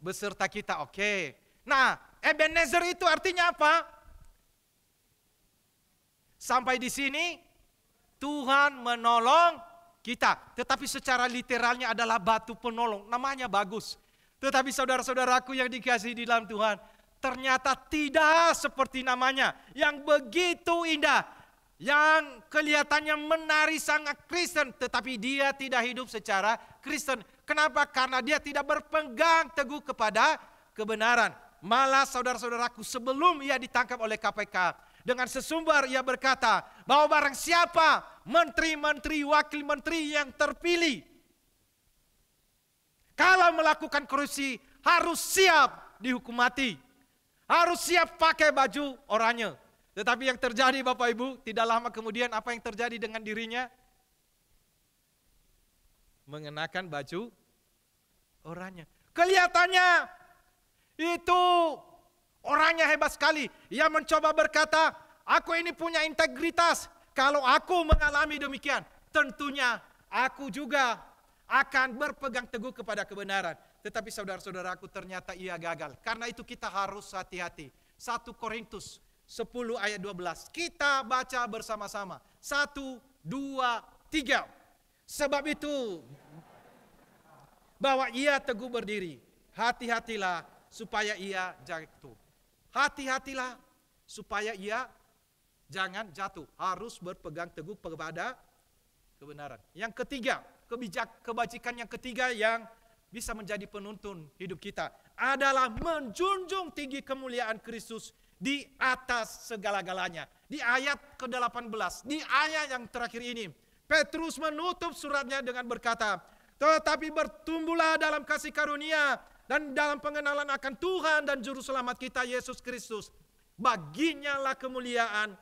beserta kita. Oke. Nah, Ebenezer itu artinya apa? Sampai di sini Tuhan menolong kita. Tetapi secara literalnya adalah batu penolong. Namanya bagus. Tetapi saudara-saudaraku yang dikasihi di dalam Tuhan, ternyata tidak seperti namanya. Yang begitu indah. Yang kelihatannya menari sangat Kristen. Tetapi dia tidak hidup secara Kristen. Kenapa? Karena dia tidak berpegang teguh kepada kebenaran. Malah saudara-saudaraku, sebelum ia ditangkap oleh KPK, dengan sesumbar ia berkata bahwa barang siapa menteri-menteri, wakil menteri yang terpilih, kalau melakukan korupsi harus siap dihukum mati. Harus siap pakai baju oranye. Tetapi yang terjadi Bapak Ibu, tidak lama kemudian apa yang terjadi dengan dirinya? Mengenakan baju oranye. Kelihatannya itu orangnya hebat sekali. Ia mencoba berkata, aku ini punya integritas. Kalau aku mengalami demikian, tentunya aku juga akan berpegang teguh kepada kebenaran. Tetapi saudara-saudaraku, ternyata ia gagal. Karena itu kita harus hati-hati. 1 Korintus 10 ayat 12. Kita baca bersama-sama. 1, 2, 3. Sebab itu, bahwa ia teguh berdiri. Hati-hatilah supaya ia jatuh. Hati-hatilah supaya ia jangan jatuh. Harus berpegang teguh kepada kebenaran. Yang ketiga, kebajikan yang ketiga yang bisa menjadi penuntun hidup kita adalah menjunjung tinggi kemuliaan Kristus di atas segala-galanya. Di ayat ke-18, di ayat yang terakhir ini, Petrus menutup suratnya dengan berkata, tetapi bertumbuhlah dalam kasih karunia dan dalam pengenalan akan Tuhan dan Juru Selamat kita Yesus Kristus. Baginya lah kemuliaan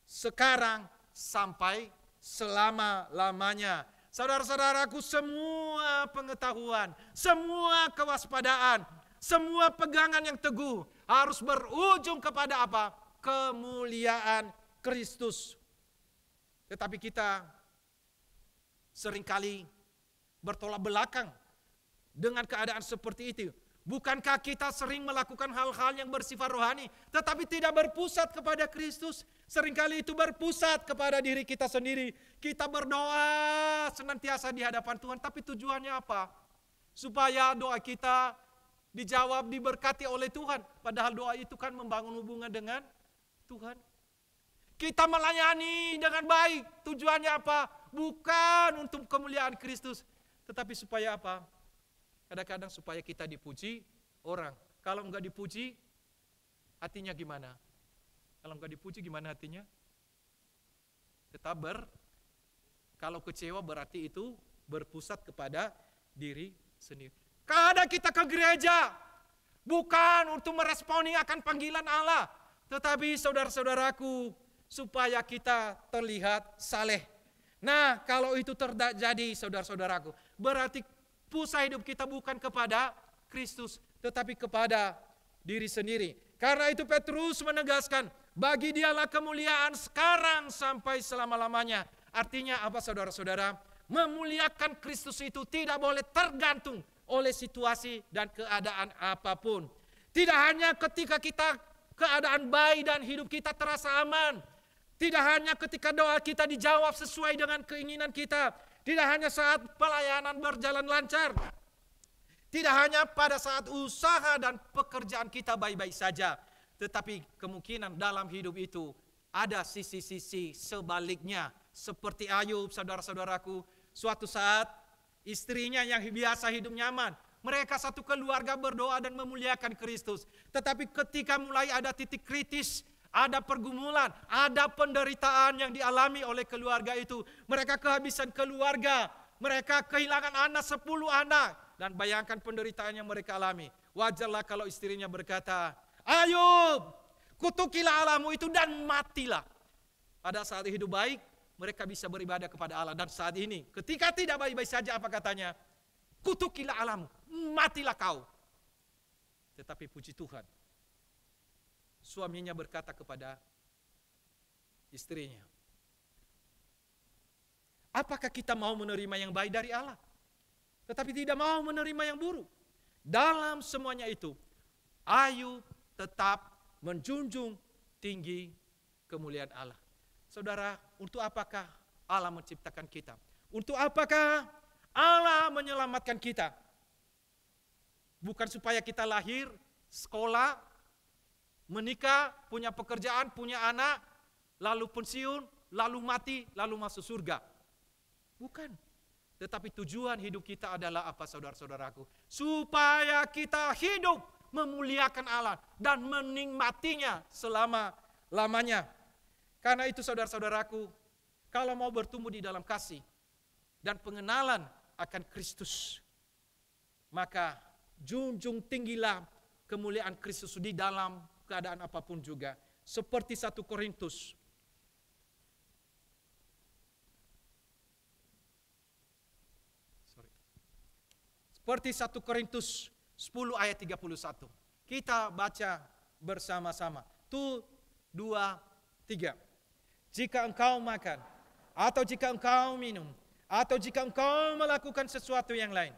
sekarang sampai selama-lamanya. Saudara-saudaraku, semua pengetahuan, semua kewaspadaan, semua pegangan yang teguh harus berujung kepada apa? Kemuliaan Kristus. Tetapi kita seringkali bertolak belakang dengan keadaan seperti itu. Bukankah kita sering melakukan hal-hal yang bersifat rohani, tetapi tidak berpusat kepada Kristus? Seringkali itu berpusat kepada diri kita sendiri. Kita berdoa senantiasa di hadapan Tuhan, tapi tujuannya apa? Supaya doa kita dijawab, diberkati oleh Tuhan. Padahal doa itu kan membangun hubungan dengan Tuhan. Kita melayani dengan baik, tujuannya apa? Bukan untuk kemuliaan Kristus, tetapi supaya apa? Kadang-kadang supaya kita dipuji orang. Kalau enggak dipuji, hatinya gimana? Kalau enggak dipuji gimana hatinya? Tetap kalau kecewa berarti itu berpusat kepada diri sendiri. Kadang kita ke gereja bukan untuk meresponi akan panggilan Allah, tetapi saudara-saudaraku, supaya kita terlihat saleh. Nah, kalau itu terjadi saudara-saudaraku, berarti pusat hidup kita bukan kepada Kristus, tetapi kepada diri sendiri. Karena itu Petrus menegaskan, bagi dialah kemuliaan sekarang sampai selama-lamanya. Artinya apa saudara-saudara? Memuliakan Kristus itu tidak boleh tergantung oleh situasi dan keadaan apapun. Tidak hanya ketika kita keadaan baik dan hidup kita terasa aman. Tidak hanya ketika doa kita dijawab sesuai dengan keinginan kita. Tidak hanya saat pelayanan berjalan lancar. Tidak hanya pada saat usaha dan pekerjaan kita baik-baik saja. Tetapi kemungkinan dalam hidup itu ada sisi-sisi sebaliknya. Seperti Ayub, saudara-saudaraku, suatu saat istrinya yang biasa hidup nyaman, mereka satu keluarga berdoa dan memuliakan Kristus. Tetapi ketika mulai ada titik kritis, ada pergumulan, ada penderitaan yang dialami oleh keluarga itu. Mereka kehabisan keluarga, mereka kehilangan anak 10 anak. Dan bayangkan penderitaan yang mereka alami. Wajarlah kalau istrinya berkata, Ayub, kutukilah Allahmu itu dan matilah. Pada saat hidup baik, mereka bisa beribadah kepada Allah. Dan saat ini, ketika tidak baik-baik saja, apa katanya? Kutukilah Allahmu, matilah kau. Tetapi puji Tuhan, suaminya berkata kepada istrinya, apakah kita mau menerima yang baik dari Allah, tetapi tidak mau menerima yang buruk? Dalam semuanya itu, Ayub tetap menjunjung tinggi kemuliaan Allah. Saudara, untuk apakah Allah menciptakan kita? Untuk apakah Allah menyelamatkan kita? Bukan supaya kita lahir, sekolah, menikah, punya pekerjaan, punya anak, lalu pensiun, lalu mati, lalu masuk surga. Bukan. Tetapi tujuan hidup kita adalah apa saudara-saudaraku? Supaya kita hidup memuliakan Allah dan menikmatinya selama-lamanya. Karena itu saudara-saudaraku, kalau mau bertumbuh di dalam kasih dan pengenalan akan Kristus, maka junjung tinggilah kemuliaan Kristus di dalam keadaan apapun juga. Seperti 1 Korintus Seperti 1 Korintus 10 ayat 31. Kita baca bersama-sama. 1, 2, 3. Jika engkau makan, atau jika engkau minum, atau jika engkau melakukan sesuatu yang lain,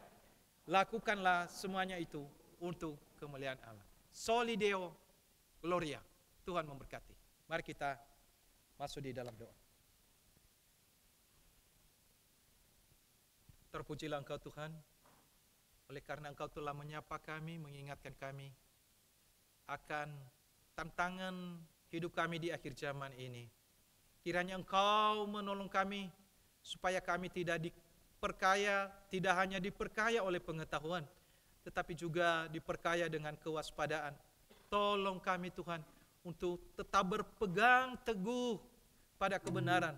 lakukanlah semuanya itu untuk kemuliaan Allah. Soli Deo Gloria. Tuhan memberkati. Mari kita masuk di dalam doa. Terpujilah Engkau Tuhan, oleh karena Engkau telah menyapa kami, mengingatkan kami akan tantangan hidup kami di akhir zaman ini. Kiranya Engkau menolong kami supaya kami tidak diperkaya, tidak hanya diperkaya oleh pengetahuan, tetapi juga diperkaya dengan kewaspadaan. Tolong kami Tuhan untuk tetap berpegang teguh pada kebenaran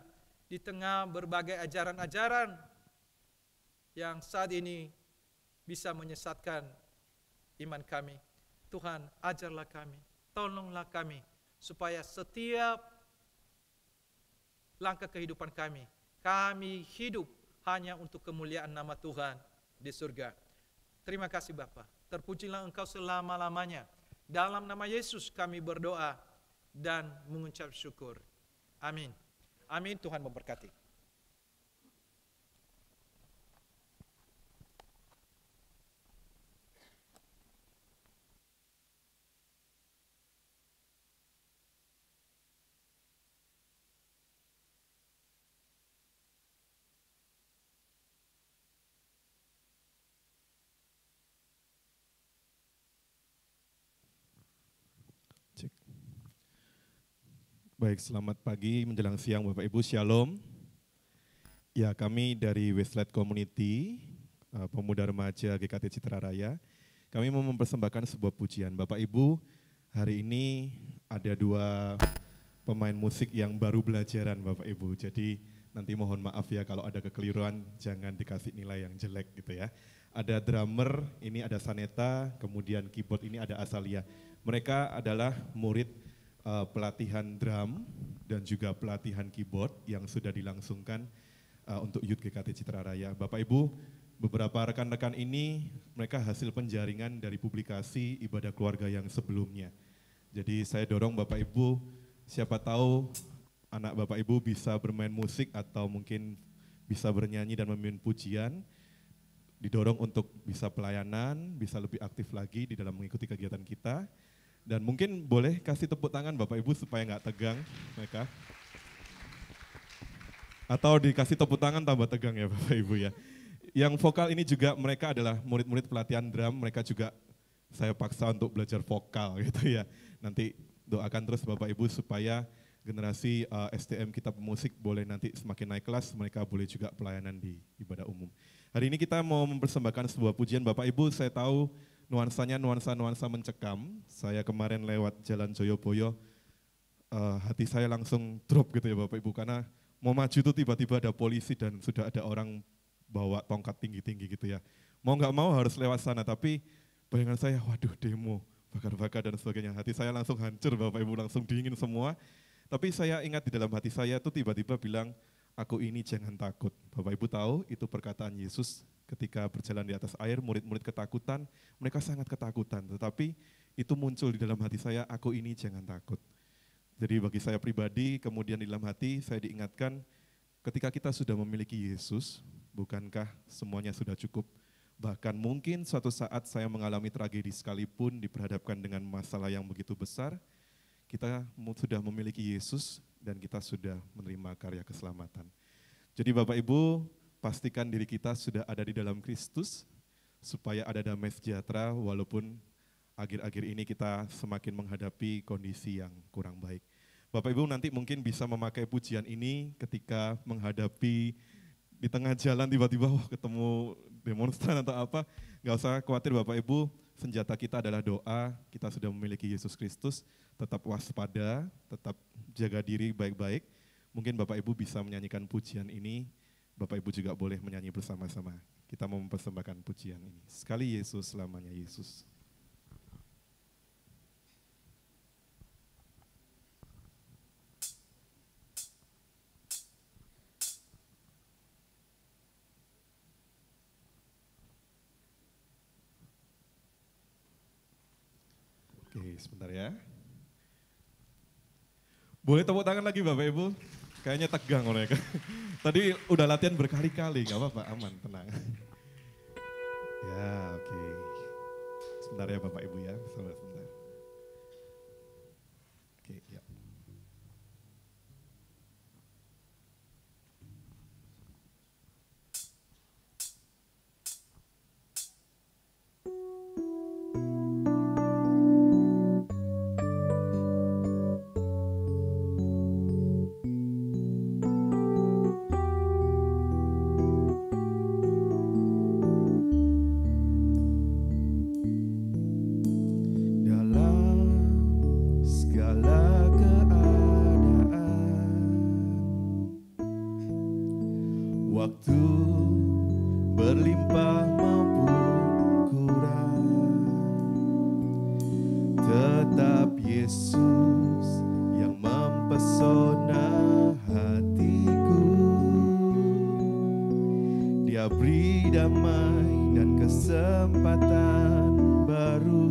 di tengah berbagai ajaran-ajaran yang saat ini bisa menyesatkan iman kami. Tuhan, ajarlah kami, tolonglah kami, supaya setiap langkah kehidupan kami hidup hanya untuk kemuliaan nama Tuhan di surga. Terima kasih Bapa. Terpujilah Engkau selama-lamanya. Dalam nama Yesus kami berdoa dan mengucap syukur. Amin. Amin. Tuhan memberkati. Baik, selamat pagi menjelang siang Bapak Ibu, Shalom. Ya, kami dari Westlight Community, Pemuda Remaja GKT Citra Raya, kami mau mempersembahkan sebuah pujian. Bapak Ibu, hari ini ada 2 pemain musik yang baru belajaran Bapak Ibu. Jadi nanti mohon maaf ya kalau ada kekeliruan, jangan dikasih nilai yang jelek gitu ya. ada drummer, ini ada Saneta, kemudian keyboard ini ada Asalia. Mereka adalah murid pelatihan drum dan juga pelatihan keyboard yang sudah dilangsungkan untuk Youth GKT Citraraya. Bapak Ibu, beberapa rekan-rekan ini mereka hasil penjaringan dari publikasi ibadah keluarga yang sebelumnya. Jadi saya dorong Bapak Ibu, siapa tahu anak Bapak Ibu bisa bermain musik atau mungkin bisa bernyanyi dan memimpin pujian, didorong untuk bisa pelayanan, bisa lebih aktif lagi di dalam mengikuti kegiatan kita. Dan mungkin boleh kasih tepuk tangan Bapak Ibu supaya nggak tegang mereka. Atau dikasih tepuk tangan tambah tegang ya Bapak Ibu ya. Yang vokal ini juga mereka adalah murid-murid pelatihan drum, mereka juga saya paksa untuk belajar vokal gitu ya. Nanti doakan terus Bapak Ibu supaya generasi STM kita pemusik boleh nanti semakin naik kelas, mereka boleh juga pelayanan di ibadah umum. Hari ini kita mau mempersembahkan sebuah pujian. Bapak Ibu, saya tahu nuansanya nuansa mencekam. Saya kemarin lewat Jalan Joyoboyo, hati saya langsung drop gitu ya Bapak Ibu, karena mau maju itu tiba-tiba ada polisi dan sudah ada orang bawa tongkat tinggi-tinggi gitu ya. Mau nggak mau harus lewat sana, tapi bayangan saya, waduh demo, bakar-bakar dan sebagainya. Hati saya langsung hancur Bapak Ibu, langsung dingin semua. Tapi saya ingat di dalam hati saya itu tiba-tiba bilang, aku ini jangan takut. Bapak Ibu tahu itu perkataan Yesus ketika berjalan di atas air, murid-murid ketakutan, mereka sangat ketakutan. Tetapi itu muncul di dalam hati saya, aku ini jangan takut. Jadi bagi saya pribadi, kemudian di dalam hati saya diingatkan, ketika kita sudah memiliki Yesus, bukankah semuanya sudah cukup? Bahkan mungkin suatu saat saya mengalami tragedi sekalipun, diperhadapkan dengan masalah yang begitu besar, kita sudah memiliki Yesus dan kita sudah menerima karya keselamatan. Jadi Bapak Ibu, pastikan diri kita sudah ada di dalam Kristus, supaya ada damai sejahtera walaupun akhir-akhir ini kita semakin menghadapi kondisi yang kurang baik. Bapak Ibu nanti mungkin bisa memakai pujian ini ketika menghadapi di tengah jalan tiba-tiba ketemu demonstran atau apa, nggak usah khawatir Bapak Ibu, senjata kita adalah doa, kita sudah memiliki Yesus Kristus, tetap waspada, tetap jaga diri baik-baik. Mungkin Bapak Ibu bisa menyanyikan pujian ini, Bapak Ibu juga boleh menyanyi bersama-sama. Kita mau mempersembahkan pujian ini. Sekali Yesus, selamanya Yesus. Oke, sebentar ya. Boleh tepuk tangan lagi Bapak Ibu? Kayaknya tegang mereka. Tadi udah latihan berkali-kali, gak apa-apa, aman, tenang. Ya, oke. Sebentar ya Bapak Ibu ya, sebentar. Oke, ya. Waktu berlimpah maupun kurang, tetap Yesus yang mempesona hatiku. Dia beri damai dan kesempatan baru.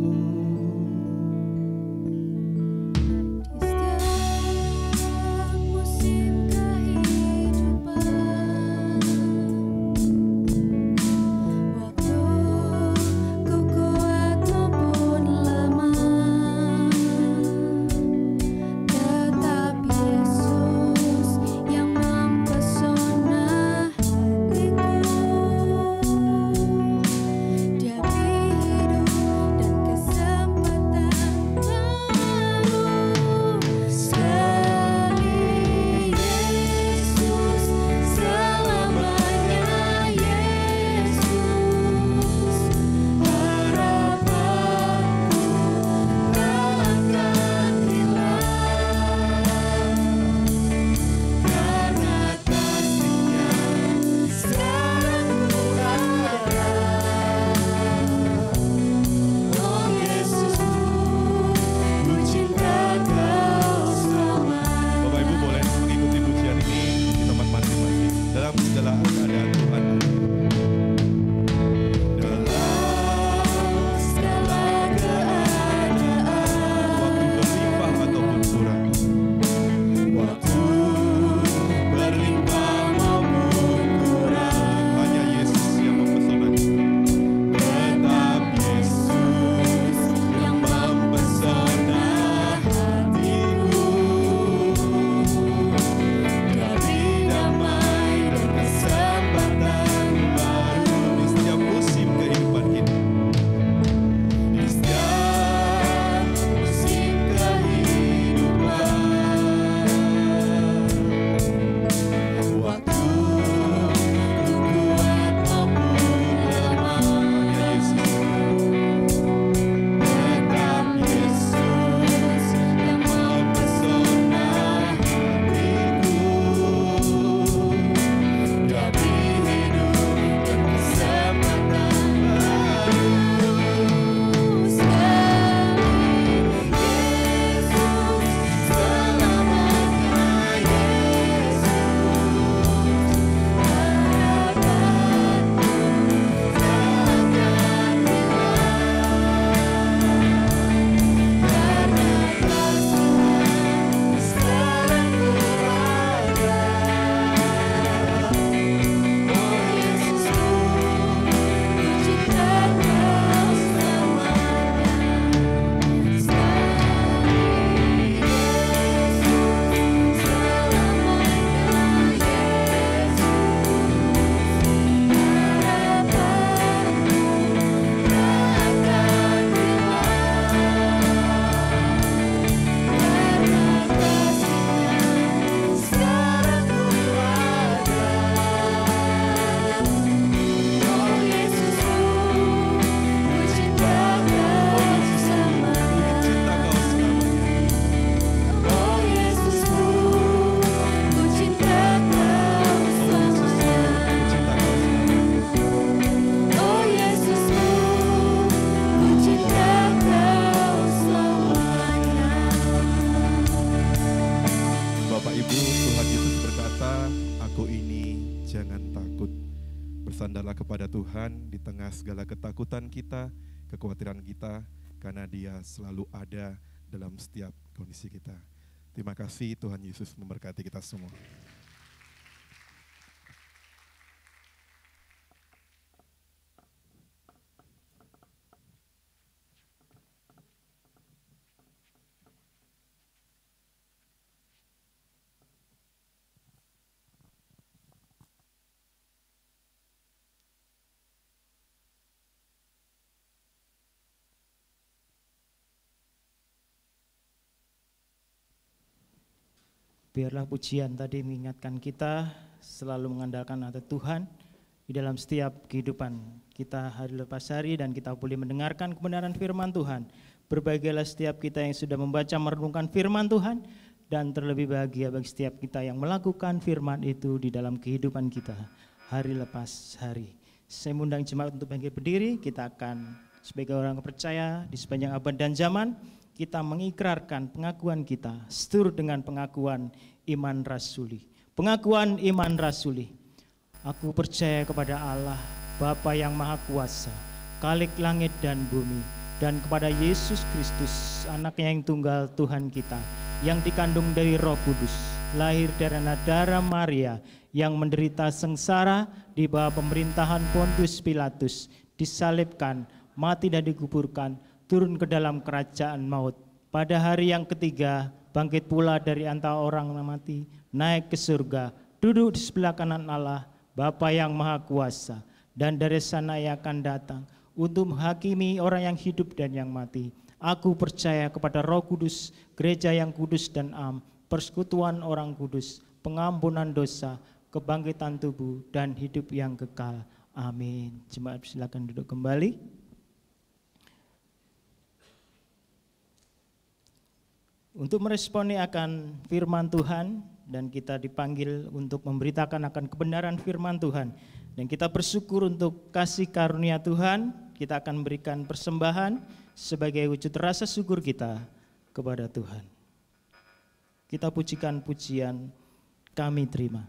segala ketakutan kita, kekhawatiran kita, karena Dia selalu ada dalam setiap kondisi kita. Terima kasih, Tuhan Yesus memberkati kita semua. Biarlah pujian tadi mengingatkan kita selalu mengandalkan ada Tuhan di dalam setiap kehidupan kita hari lepas hari, dan kita boleh mendengarkan kebenaran firman Tuhan. Berbahagialah setiap kita yang sudah membaca merenungkan firman Tuhan, dan terlebih bahagia bagi setiap kita yang melakukan firman itu di dalam kehidupan kita hari lepas hari. Saya mengundang jemaat untuk bangkit berdiri. Kita akan sebagai orang percaya di sepanjang abad dan zaman, kita mengikrarkan pengakuan kita seturut dengan pengakuan iman rasuli. Pengakuan iman rasuli. Aku percaya kepada Allah, Bapa yang Maha Kuasa, Khalik langit dan bumi, dan kepada Yesus Kristus, anaknya yang tunggal Tuhan kita, yang dikandung dari Roh Kudus, lahir dari darah Maria, yang menderita sengsara di bawah pemerintahan Pontius Pilatus, disalibkan, mati dan dikuburkan, turun ke dalam kerajaan maut. Pada hari yang ketiga, bangkit pula dari antara orang mati, naik ke surga, duduk di sebelah kanan Allah, Bapa yang Maha Kuasa, dan dari sana Ia akan datang untuk menghakimi orang yang hidup dan yang mati. Aku percaya kepada Roh Kudus, gereja yang kudus dan am, persekutuan orang kudus, pengampunan dosa, kebangkitan tubuh, dan hidup yang kekal. Amin. Jemaat silakan duduk kembali. Untuk meresponi akan firman Tuhan, dan kita dipanggil untuk memberitakan akan kebenaran firman Tuhan, dan kita bersyukur untuk kasih karunia Tuhan, kita akan berikan persembahan sebagai wujud rasa syukur kita kepada Tuhan. Kita pujikan pujian Kami Terima.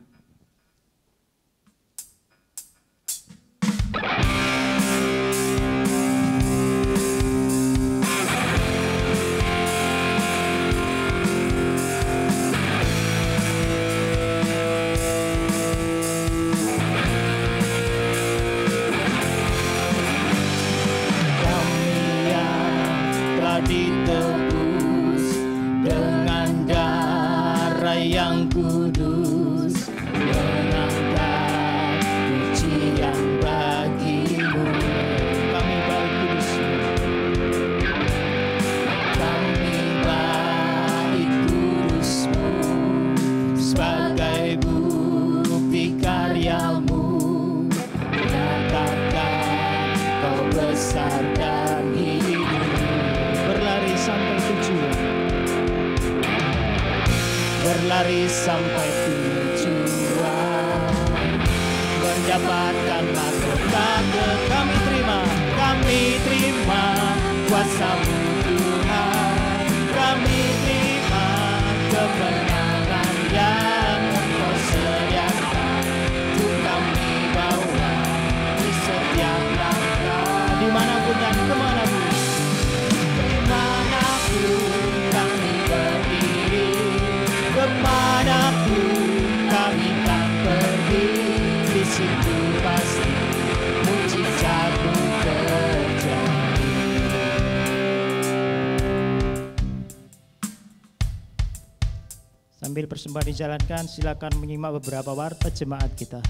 Ditebus dengan darah yang kudus, menangkan pujian bagimu. Kami baik kudus-Mu, kami baik kudus-Mu, sebagai bukti karyamu, menyatakan Kau besar dan hidup. berlari sampai tujuan, berlari sampai tujuan, mendapatkan mahkota. kami terima kuasa-Mu Tuhan, kami terima kemenangan yang Engkau sediakan untuk kami bawa di setiap langkah, dimanapun dan kemanapun. kami berdiri, kemanapun kami kan pergi, di situ pasti mujizat-Mu terjadi. Sambil persembahan dijalankan, silakan menyimak beberapa warta jemaat kita.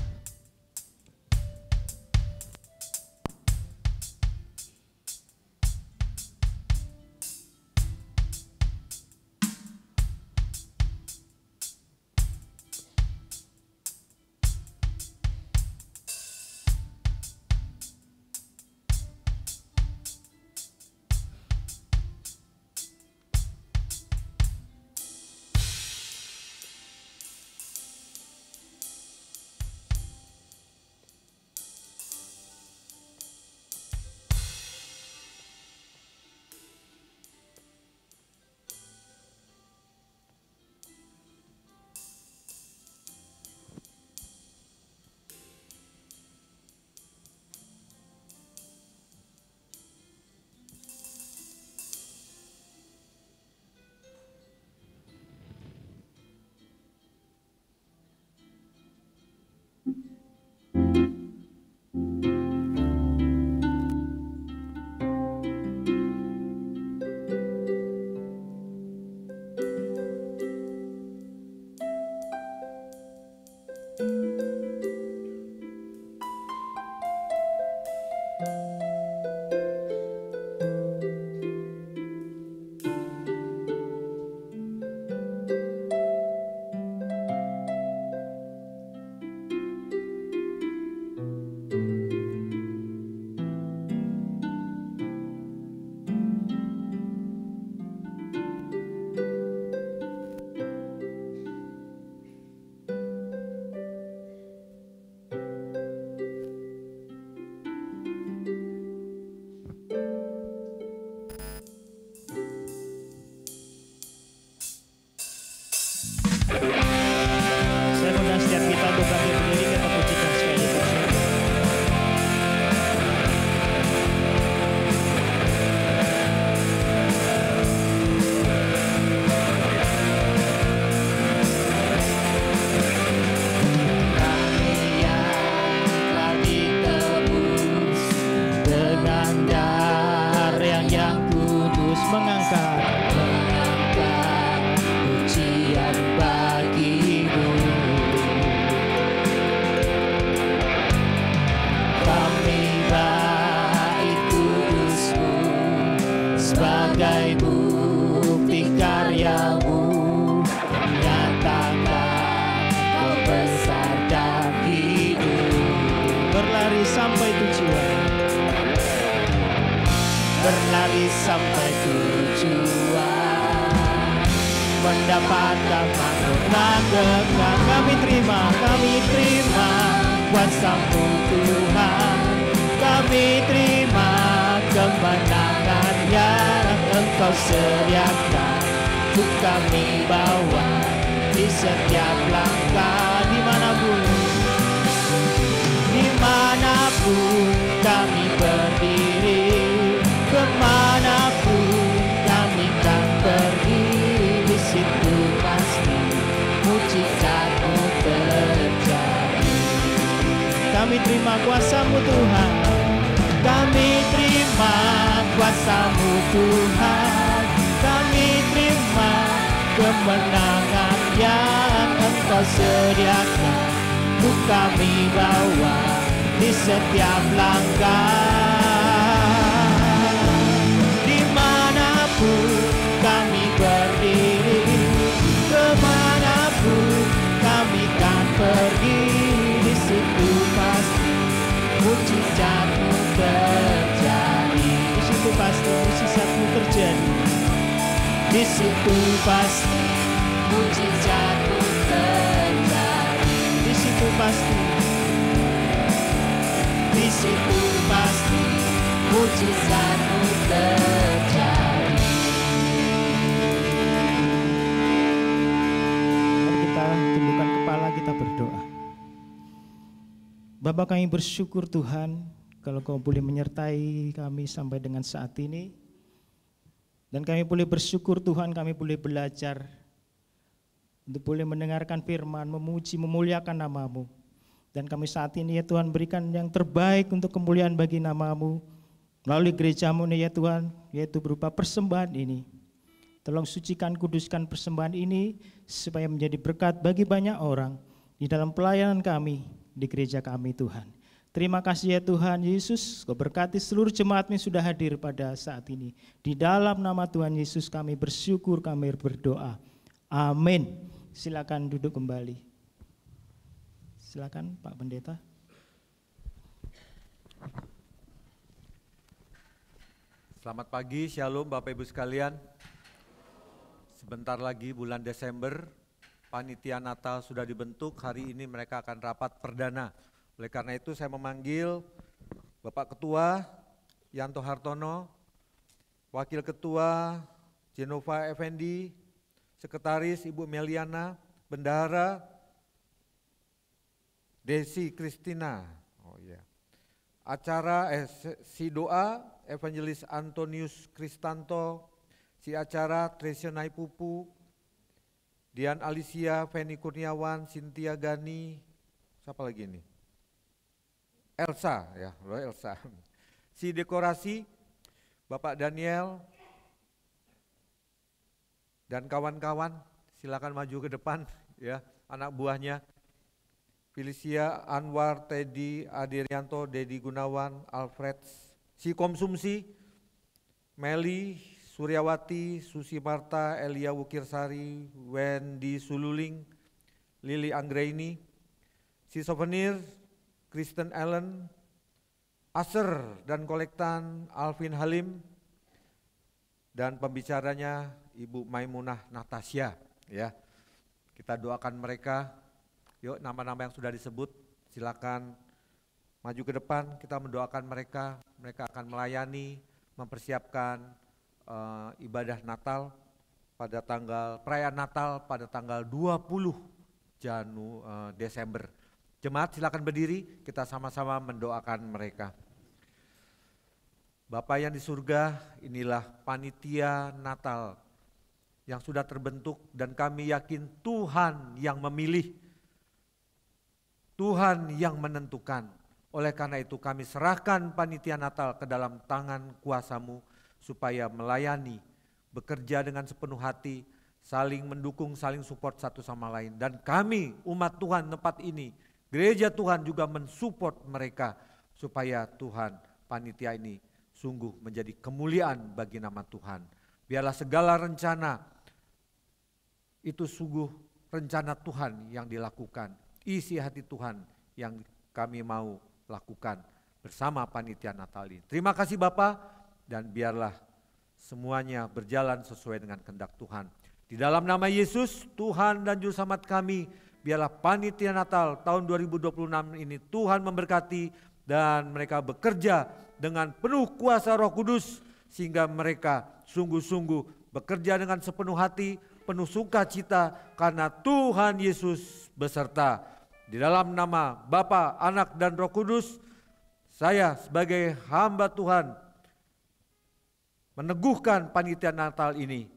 sebagai bukti karyamu, menyatakan Kau besar dan hidup. Berlari sampai tujuan, berlari sampai tujuan, mendapatkan makna kekal. Kami terima kuasa-Mu Tuhan. Kami terima kemenangan yang Engkau sediakan untuk kami bawa di setiap langkah. Dimanapun kami berdiri, kemanapun kami kan pergi, di situ pasti mujizat-Mu terjadi. Kami terima kuasa-Mu Tuhan, kami terima kuasa-Mu Tuhan, kami terima kemenangan yang Engkau sediakan untuk kami bawa di setiap langkah. Dimanapun kami berdiri, kemanapun kami kan pergi, di situ pasti mujizat-Mu terjadi. Di situ pasti mujizat-Mu terjadi. Di situ pasti mujizat-Mu terjadi. Di situ pasti, di situ pasti mujizat-Mu terjadi. Mari kita tundukkan kepala, kita berdoa. Bapa, kami bersyukur Tuhan kalau Kau boleh menyertai kami sampai dengan saat ini. Dan kami boleh bersyukur Tuhan, kami boleh belajar untuk boleh mendengarkan firman, memuji, memuliakan nama-Mu. Dan kami saat ini ya Tuhan berikan yang terbaik untuk kemuliaan bagi nama-Mu melalui gereja-Mu nih ya Tuhan, yaitu berupa persembahan ini. Tolong sucikan, kuduskan persembahan ini supaya menjadi berkat bagi banyak orang di dalam pelayanan kami di gereja kami Tuhan. Terima kasih ya Tuhan Yesus, Kau berkati seluruh jemaat-Mu yang sudah hadir pada saat ini. Di dalam nama Tuhan Yesus kami bersyukur, kami berdoa. Amin. Silakan duduk kembali. Silakan Pak Pendeta. Selamat pagi, Shalom Bapak Ibu sekalian. Sebentar lagi bulan Desember, panitia Natal sudah dibentuk. Hari ini mereka akan rapat perdana. Oleh karena itu saya memanggil Bapak Ketua Yanto Hartono, Wakil Ketua Jenova Effendi, Sekretaris Ibu Meliana, Bendahara Desi Kristina, si doa Evangelis Antonius Kristanto, si acara Tresionai Pupu, Dian Alicia, Feni Kurniawan, Cynthia Gani, siapa lagi ini? Elsa, ya, Elsa. Si dekorasi Bapak Daniel dan kawan-kawan, silakan maju ke depan, ya, anak buahnya. Felicia, Anwar, Teddy, Adirianto, Dedi Gunawan, Alfred. Si konsumsi, Meli, Suryawati, Susi Marta, Elia Wukirsari, Wendy Sululing, Lili Anggraini. Si souvenir, Kristen Allen, Aser dan kolektan Alvin Halim, dan pembicaranya Ibu Maimunah Natasya. Ya, kita doakan mereka. Yuk, nama-nama yang sudah disebut, silakan maju ke depan. Kita mendoakan mereka. Mereka akan melayani, mempersiapkan ibadah Natal pada perayaan Natal pada tanggal 20 Desember. Jemaat silakan berdiri, kita sama-sama mendoakan mereka. Bapa yang di surga, inilah panitia Natal yang sudah terbentuk dan kami yakin Tuhan yang memilih, Tuhan yang menentukan. Oleh karena itu kami serahkan panitia Natal ke dalam tangan kuasa-Mu supaya melayani, bekerja dengan sepenuh hati, saling mendukung, saling support satu sama lain. Dan kami umat Tuhan tempat ini, Gereja Tuhan juga mensupport mereka supaya Tuhan panitia ini sungguh menjadi kemuliaan bagi nama Tuhan. Biarlah segala rencana itu sungguh rencana Tuhan yang dilakukan. Isi hati Tuhan yang kami mau lakukan bersama panitia Natal ini. Terima kasih Bapa, dan biarlah semuanya berjalan sesuai dengan kehendak Tuhan. Di dalam nama Yesus, Tuhan dan Juru Selamat kami, biarlah panitia Natal tahun 2026 ini Tuhan memberkati dan mereka bekerja dengan penuh kuasa Roh Kudus sehingga mereka sungguh-sungguh bekerja dengan sepenuh hati, penuh sukacita karena Tuhan Yesus beserta. Di dalam nama Bapa, Anak dan Roh Kudus, saya sebagai hamba Tuhan meneguhkan panitia Natal ini.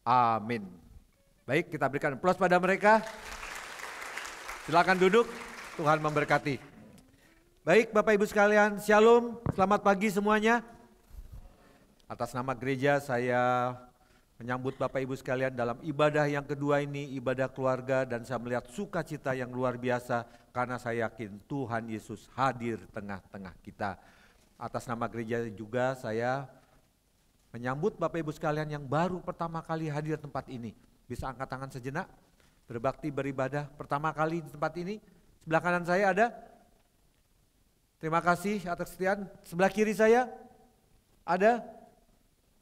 Amin. Baik, kita berikan aplaus pada mereka. Silakan duduk, Tuhan memberkati. Baik Bapak Ibu sekalian, Shalom, selamat pagi semuanya. Atas nama gereja saya menyambut Bapak Ibu sekalian dalam ibadah yang kedua ini, ibadah keluarga, dan saya melihat sukacita yang luar biasa karena saya yakin Tuhan Yesus hadir tengah-tengah kita. Atas nama gereja juga saya menyambut Bapak Ibu sekalian yang baru pertama kali hadir tempat ini. Bisa angkat tangan sejenak, berbakti beribadah pertama kali di tempat ini. Sebelah kanan saya ada. Terima kasih atas kesetiaan. Sebelah kiri saya ada.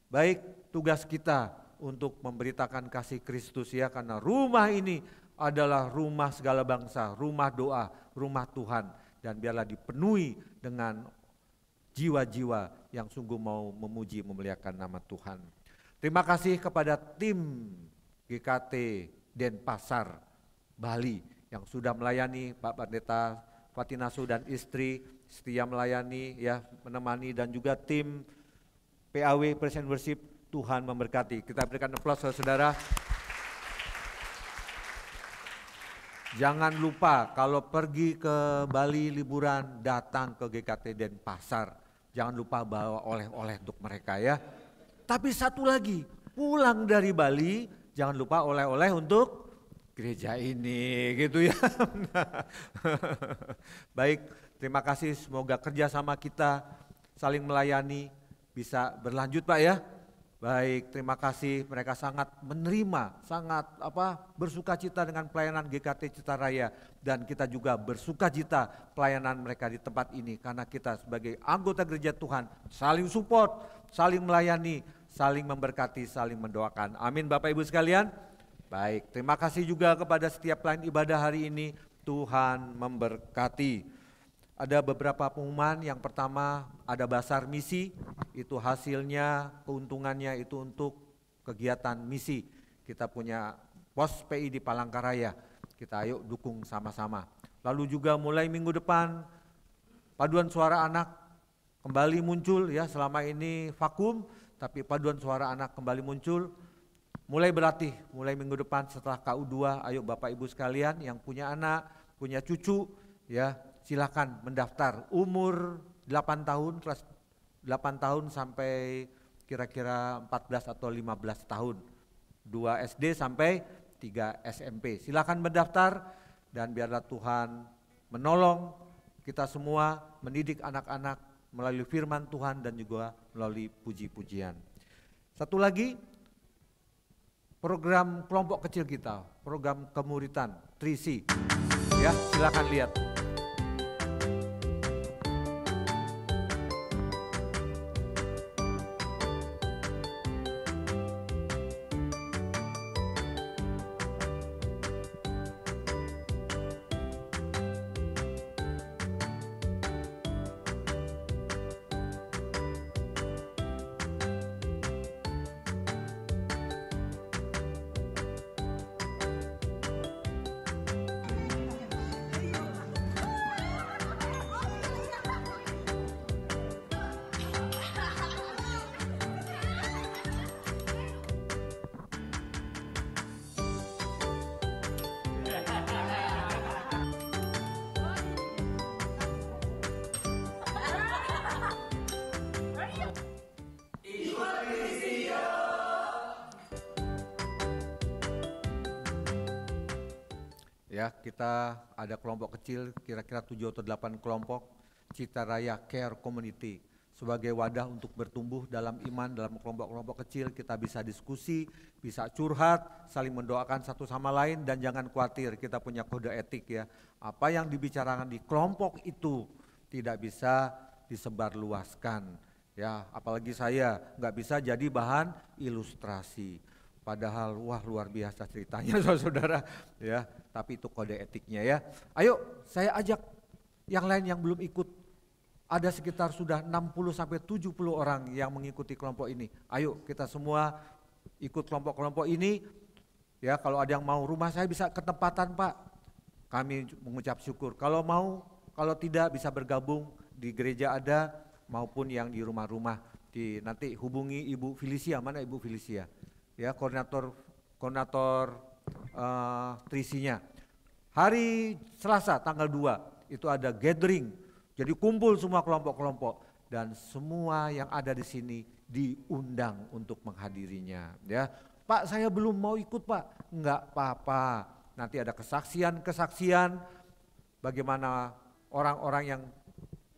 Baik, tugas kita untuk memberitakan kasih Kristus ya, karena rumah ini adalah rumah segala bangsa, rumah doa, rumah Tuhan, dan biarlah dipenuhi dengan jiwa-jiwa yang sungguh mau memuji memuliakan nama Tuhan. Terima kasih kepada tim GKT Denpasar Bali yang sudah melayani, Pak Pendeta Fatinasu dan istri setia melayani ya, menemani, dan juga tim PAW Present Worship. Tuhan memberkati. Kita berikan aplaus saudara. Jangan lupa kalau pergi ke Bali liburan, datang ke GKT Denpasar. Jangan lupa bawa oleh-oleh untuk mereka ya. Tapi satu lagi, pulang dari Bali jangan lupa oleh-oleh untuk gereja ini gitu ya. Baik, terima kasih, semoga kerjasama kita saling melayani bisa berlanjut Pak ya. Baik, terima kasih, mereka sangat menerima, sangat bersukacita dengan pelayanan GKT Citaraya, dan kita juga bersukacita pelayanan mereka di tempat ini karena kita sebagai anggota gereja Tuhan saling support, saling melayani, saling memberkati, saling mendoakan. Amin Bapak Ibu sekalian. Baik, terima kasih juga kepada setiap pelayan ibadah hari ini. Tuhan memberkati. Ada beberapa pengumuman. Yang pertama ada basar misi, itu hasilnya keuntungannya itu untuk kegiatan misi. Kita punya pos PI di Palangkaraya, kita ayo dukung sama-sama. Lalu juga mulai minggu depan paduan suara anak kembali muncul ya, selama ini vakum tapi paduan suara anak kembali muncul. Mulai berlatih, mulai minggu depan setelah KU2, ayo Bapak Ibu sekalian yang punya anak, punya cucu ya, silakan mendaftar. Umur 8 tahun, kelas 8 tahun sampai kira-kira 14 atau 15 tahun. 2 SD sampai 3 SMP. Silakan mendaftar dan biarlah Tuhan menolong kita semua mendidik anak-anak melalui firman Tuhan dan juga melalui puji-pujian. Satu lagi, program kelompok kecil kita, program kemuritan 3C. Ya, silakan lihat. Ya, kita ada kelompok kecil, kira-kira 7 atau 8 kelompok, Citaraya Care Community. sebagai wadah untuk bertumbuh dalam iman, dalam kelompok-kelompok kecil. Kita bisa diskusi, bisa curhat, saling mendoakan satu sama lain, dan jangan khawatir, kita punya kode etik ya. Apa yang dibicarakan di kelompok itu tidak bisa disebarluaskan ya, apalagi saya nggak bisa jadi bahan ilustrasi. Padahal wah luar biasa ceritanya saudara ya, tapi itu kode etiknya ya. Ayo saya ajak yang lain yang belum ikut. Ada sekitar sudah 60-70 orang yang mengikuti kelompok ini. Ayo kita semua ikut kelompok-kelompok ini. Ya, kalau ada yang mau, rumah saya bisa ketempatan Pak. Kami mengucap syukur. Kalau mau, kalau tidak bisa bergabung di gereja ada maupun yang di rumah-rumah. Nanti hubungi Ibu Felicia, mana Ibu Felicia? Ya, koordinator Trisinya. Hari Selasa tanggal 2 itu ada gathering. Jadi kumpul semua kelompok-kelompok dan semua yang ada di sini diundang untuk menghadirinya ya. Pak saya belum mau ikut Pak, enggak apa-apa. Nanti ada kesaksian bagaimana orang-orang yang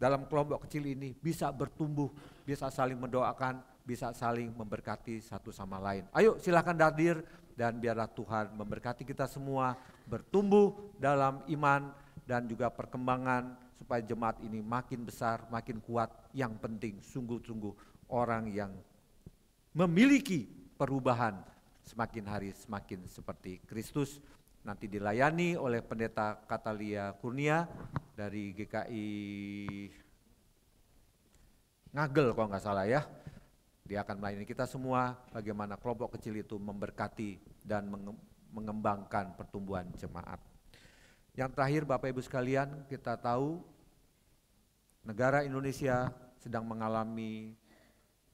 dalam kelompok kecil ini bisa bertumbuh, bisa saling mendoakan, bisa saling memberkati satu sama lain. Ayo silakan hadir dan biarlah Tuhan memberkati kita semua bertumbuh dalam iman dan juga perkembangan supaya jemaat ini makin besar, makin kuat. Yang penting sungguh-sungguh orang yang memiliki perubahan semakin hari semakin seperti Kristus. Nanti dilayani oleh Pendeta Katalia Kurnia dari GKI Ngagel kalau nggak salah ya. Dia akan melayani kita semua bagaimana kelompok kecil itu memberkati dan mengembangkan pertumbuhan jemaat. Yang terakhir Bapak Ibu sekalian, kita tahu negara Indonesia sedang mengalami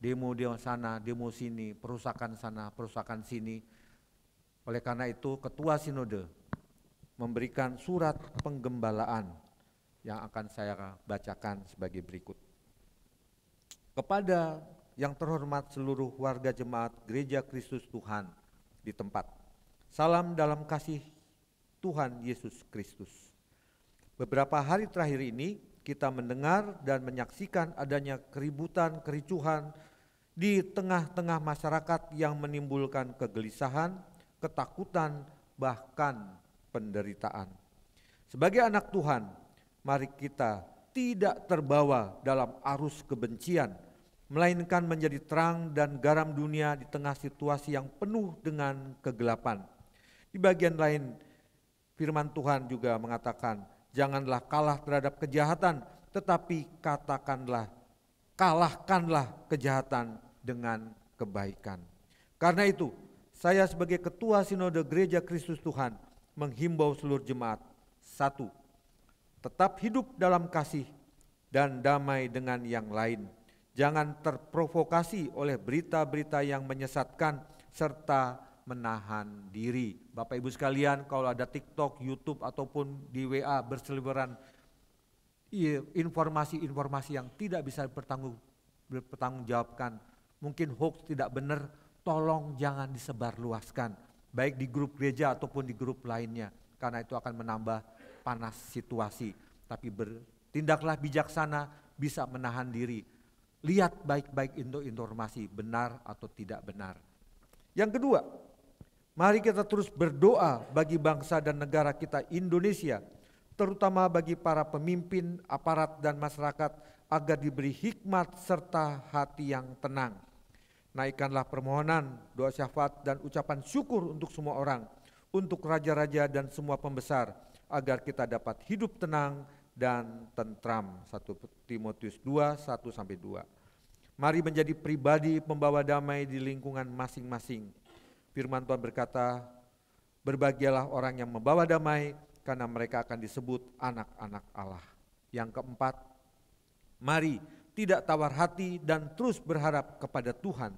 demo sana, demo sini, perusakan sana, perusakan sini. Oleh karena itu Ketua Sinode memberikan surat penggembalaan yang akan saya bacakan sebagai berikut. Kepada yang terhormat seluruh warga jemaat Gereja Kristus Tuhan di tempat. Salam dalam kasih Tuhan Yesus Kristus. Beberapa hari terakhir ini kita mendengar dan menyaksikan adanya keributan, kericuhan di tengah-tengah masyarakat yang menimbulkan kegelisahan, ketakutan, bahkan penderitaan. Sebagai anak Tuhan, mari kita tidak terbawa dalam arus kebencian, melainkan menjadi terang dan garam dunia di tengah situasi yang penuh dengan kegelapan. Di bagian lain, firman Tuhan juga mengatakan, janganlah kalah terhadap kejahatan, tetapi kalahkanlah kejahatan dengan kebaikan. Karena itu, saya sebagai Ketua Sinode Gereja Kristus Tuhan menghimbau seluruh jemaat, 1. Tetap hidup dalam kasih dan damai dengan yang lain. Jangan terprovokasi oleh berita-berita yang menyesatkan serta menahan diri. Bapak Ibu sekalian, kalau ada TikTok, YouTube ataupun di WA berseliweran informasi-informasi yang tidak bisa bertanggungjawabkan, mungkin hoax tidak benar, tolong jangan disebarluaskan, baik di grup gereja ataupun di grup lainnya, karena itu akan menambah panas situasi. Tapi bertindaklah bijaksana, bisa menahan diri. Lihat baik-baik informasi benar atau tidak benar. Yang kedua, mari kita terus berdoa bagi bangsa dan negara kita Indonesia, terutama bagi para pemimpin, aparat dan masyarakat agar diberi hikmat serta hati yang tenang. Naikkanlah permohonan, doa syafaat dan ucapan syukur untuk semua orang, untuk raja-raja dan semua pembesar, agar kita dapat hidup tenang dan tentram. 1 Timotius 2, 1-2. Mari menjadi pribadi pembawa damai di lingkungan masing-masing. Firman Tuhan berkata, berbahagialah orang yang membawa damai, karena mereka akan disebut anak-anak Allah. Yang keempat, mari tidak tawar hati dan terus berharap kepada Tuhan.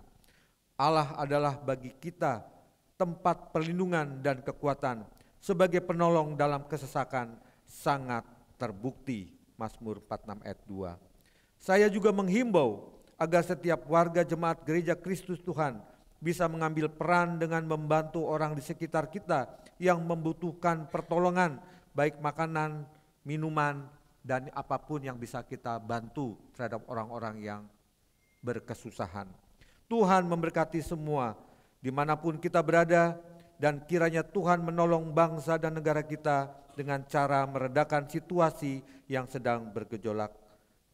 Allah adalah bagi kita tempat perlindungan dan kekuatan, sebagai penolong dalam kesesakan sangat terbukti. Mazmur 46 ayat 2. Saya juga menghimbau agar setiap warga jemaat Gereja Kristus Tuhan bisa mengambil peran dengan membantu orang di sekitar kita yang membutuhkan pertolongan, baik makanan, minuman, dan apapun yang bisa kita bantu terhadap orang-orang yang berkesusahan. Tuhan memberkati semua dimanapun kita berada, dan kiranya Tuhan menolong bangsa dan negara kita dengan cara meredakan situasi yang sedang bergejolak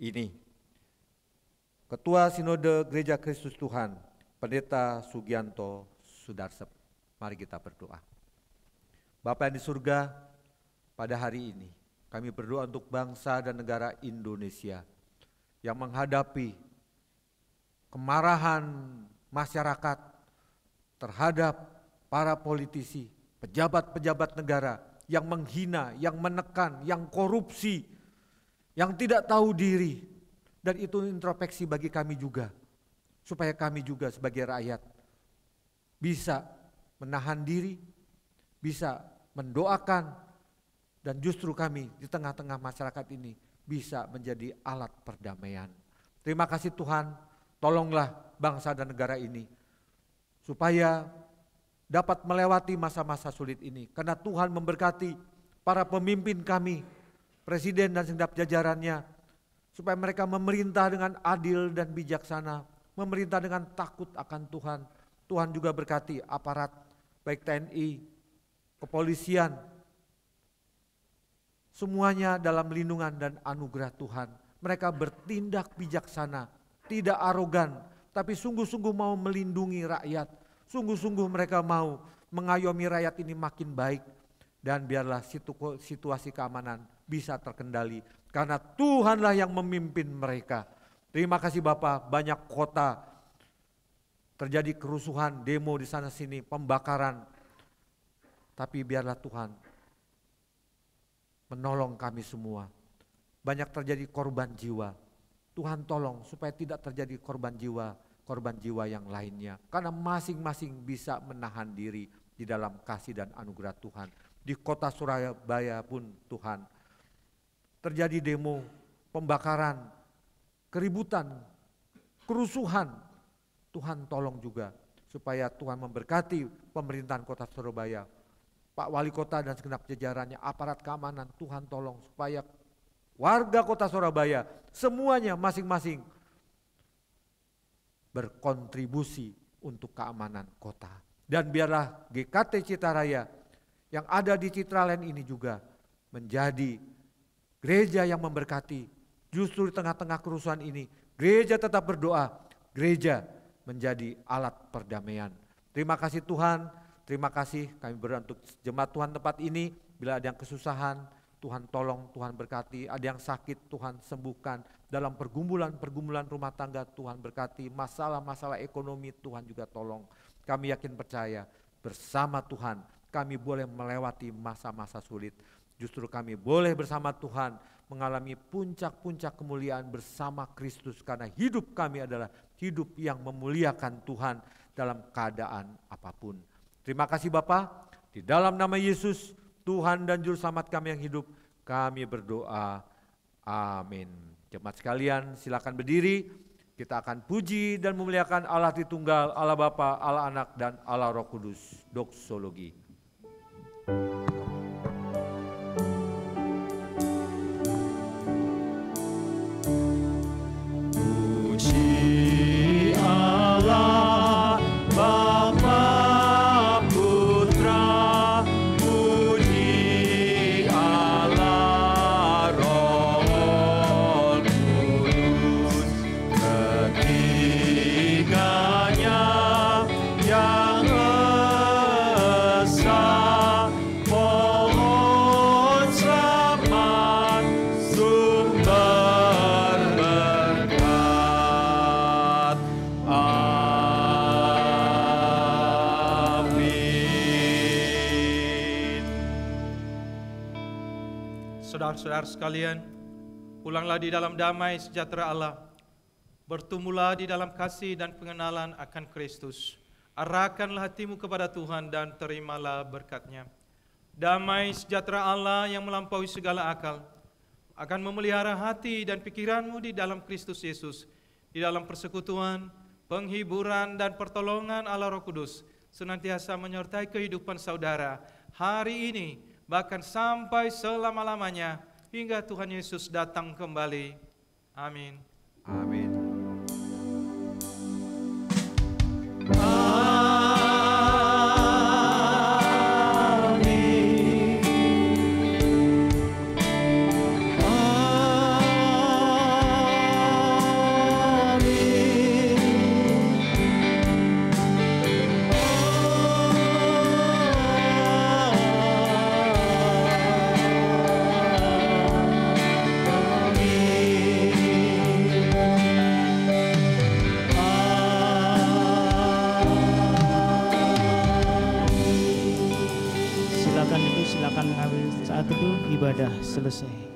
ini. Ketua Sinode Gereja Kristus Tuhan, Pendeta Sugianto Sudarsep. Mari kita berdoa. Bapa yang di surga, pada hari ini kami berdoa untuk bangsa dan negara Indonesia yang menghadapi kemarahan masyarakat terhadap para politisi, pejabat-pejabat negara yang menghina, yang menekan, yang korupsi, yang tidak tahu diri. Dan itu introspeksi bagi kami juga, supaya kami juga sebagai rakyat bisa menahan diri, bisa mendoakan, dan justru kami di tengah-tengah masyarakat ini bisa menjadi alat perdamaian. Terima kasih Tuhan, tolonglah bangsa dan negara ini supaya dapat melewati masa-masa sulit ini. Karena Tuhan memberkati para pemimpin kami, presiden dan segenap jajarannya, supaya mereka memerintah dengan adil dan bijaksana, memerintah dengan takut akan Tuhan. Tuhan juga berkati aparat, baik TNI, kepolisian, semuanya dalam lindungan dan anugerah Tuhan. Mereka bertindak bijaksana, tidak arogan, tapi sungguh-sungguh mau melindungi rakyat. Sungguh-sungguh mereka mau mengayomi rakyat ini makin baik, dan biarlah situasi keamanan bisa terkendali karena Tuhanlah yang memimpin mereka. Terima kasih Bapak, banyak kota terjadi kerusuhan, demo di sana sini, pembakaran. Tapi biarlah Tuhan menolong kami semua. Banyak terjadi korban jiwa. Tuhan tolong supaya tidak terjadi korban jiwa yang lainnya. Karena masing-masing bisa menahan diri di dalam kasih dan anugerah Tuhan. Di kota Surabaya pun Tuhan terjadi demo, pembakaran, keributan, kerusuhan. Tuhan tolong juga supaya Tuhan memberkati pemerintahan kota Surabaya. Pak Wali Kota dan segenap jajarannya, aparat keamanan, Tuhan tolong supaya warga kota Surabaya semuanya masing-masing berkontribusi untuk keamanan kota. Dan biarlah GKT Citaraya yang ada di Citraland ini juga menjadi gereja yang memberkati. Justru di tengah-tengah kerusuhan ini, gereja tetap berdoa, gereja menjadi alat perdamaian. Terima kasih Tuhan, terima kasih kami berdoa untuk jemaat Tuhan tempat ini. Bila ada yang kesusahan, Tuhan tolong, Tuhan berkati. Ada yang sakit, Tuhan sembuhkan. Dalam pergumulan rumah tangga, Tuhan berkati. Masalah-masalah ekonomi, Tuhan juga tolong. Kami yakin percaya, bersama Tuhan kami boleh melewati masa-masa sulit. Justru kami boleh bersama Tuhan mengalami puncak-puncak kemuliaan bersama Kristus. Karena hidup kami adalah hidup yang memuliakan Tuhan dalam keadaan apapun. Terima kasih Bapa, di dalam nama Yesus, Tuhan dan Juru Selamat kami yang hidup, kami berdoa. Amin. Jemaat sekalian silakan berdiri, kita akan puji dan memuliakan Allah Tritunggal, Allah Bapa, Allah Anak, dan Allah Roh Kudus. Doksologi. Puji Allah Bapa Putra, puji Allah Roh Kudus, ketiganya yang esa, pohon selamat, sumber berkat. Amin. Saudara-saudara sekalian, pulanglah di dalam damai sejahtera Allah. Bertumbuhlah di dalam kasih dan pengenalan akan Kristus. Arahkanlah hatimu kepada Tuhan dan terimalah berkat-Nya. Damai sejahtera Allah yang melampaui segala akal akan memelihara hati dan pikiranmu di dalam Kristus Yesus, di dalam persekutuan, penghiburan dan pertolongan Allah Roh Kudus senantiasa menyertai kehidupan saudara hari ini, bahkan sampai selama-lamanya. hingga Tuhan Yesus datang kembali. Amin. Amin. Silakan mengambil saat itu ibadah selesai.